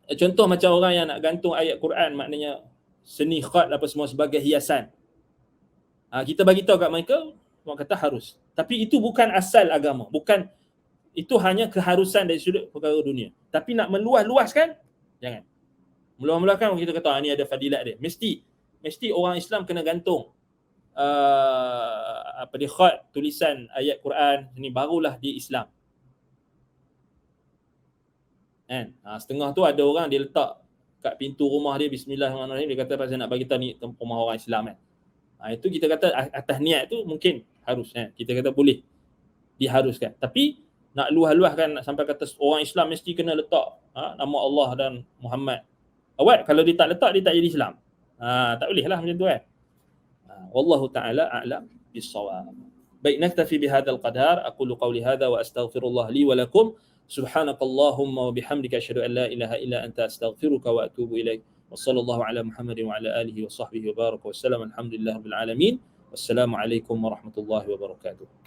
S1: contoh macam orang yang nak gantung ayat Quran, maknanya seni khat apa semua sebagai hiasan. Kita bagi tahu kat mereka, orang kata harus. Tapi itu bukan asal agama. Bukan, itu hanya keharusan dari sudut perkara dunia. Tapi nak meluas-luaskan, jangan. Meluas-luaskan kita kata ni ada fadilat dia. Mesti orang Islam kena gantung khat tulisan ayat Quran, ini barulah dia Islam. Setengah tu ada orang dia letak kat pintu rumah dia bismillahirrahmanirrahim, dia kata pasal nak bagi tahu ni rumah orang Islam kan. Itu kita kata atas niat tu mungkin harus, kita kata boleh diharuskan. Tapi nak luah-luahkan nak sampai kata orang Islam mesti kena letak nama Allah dan Muhammad. Awak kalau dia tak letak, dia tak jadi Islam. Tak boleh lah macam tu kan. Wallahu ta'ala a'lam bis-shawab. Baik, naktafi bihadzal qadar. Aqulu qawli hadza wa astaghfirullah li wa lakum. Subhanakallahumma wa bihamdika asyhadu an la ilaha illa anta astaghfiruka wa atubu ilaik. Wassallallahu ala Muhammadin wa ala alihi wa sahbihi wa baraka wa sallam. Alhamdulillahirabbil alamin. Wassalamu alaikum warahmatullahi wabarakatuh.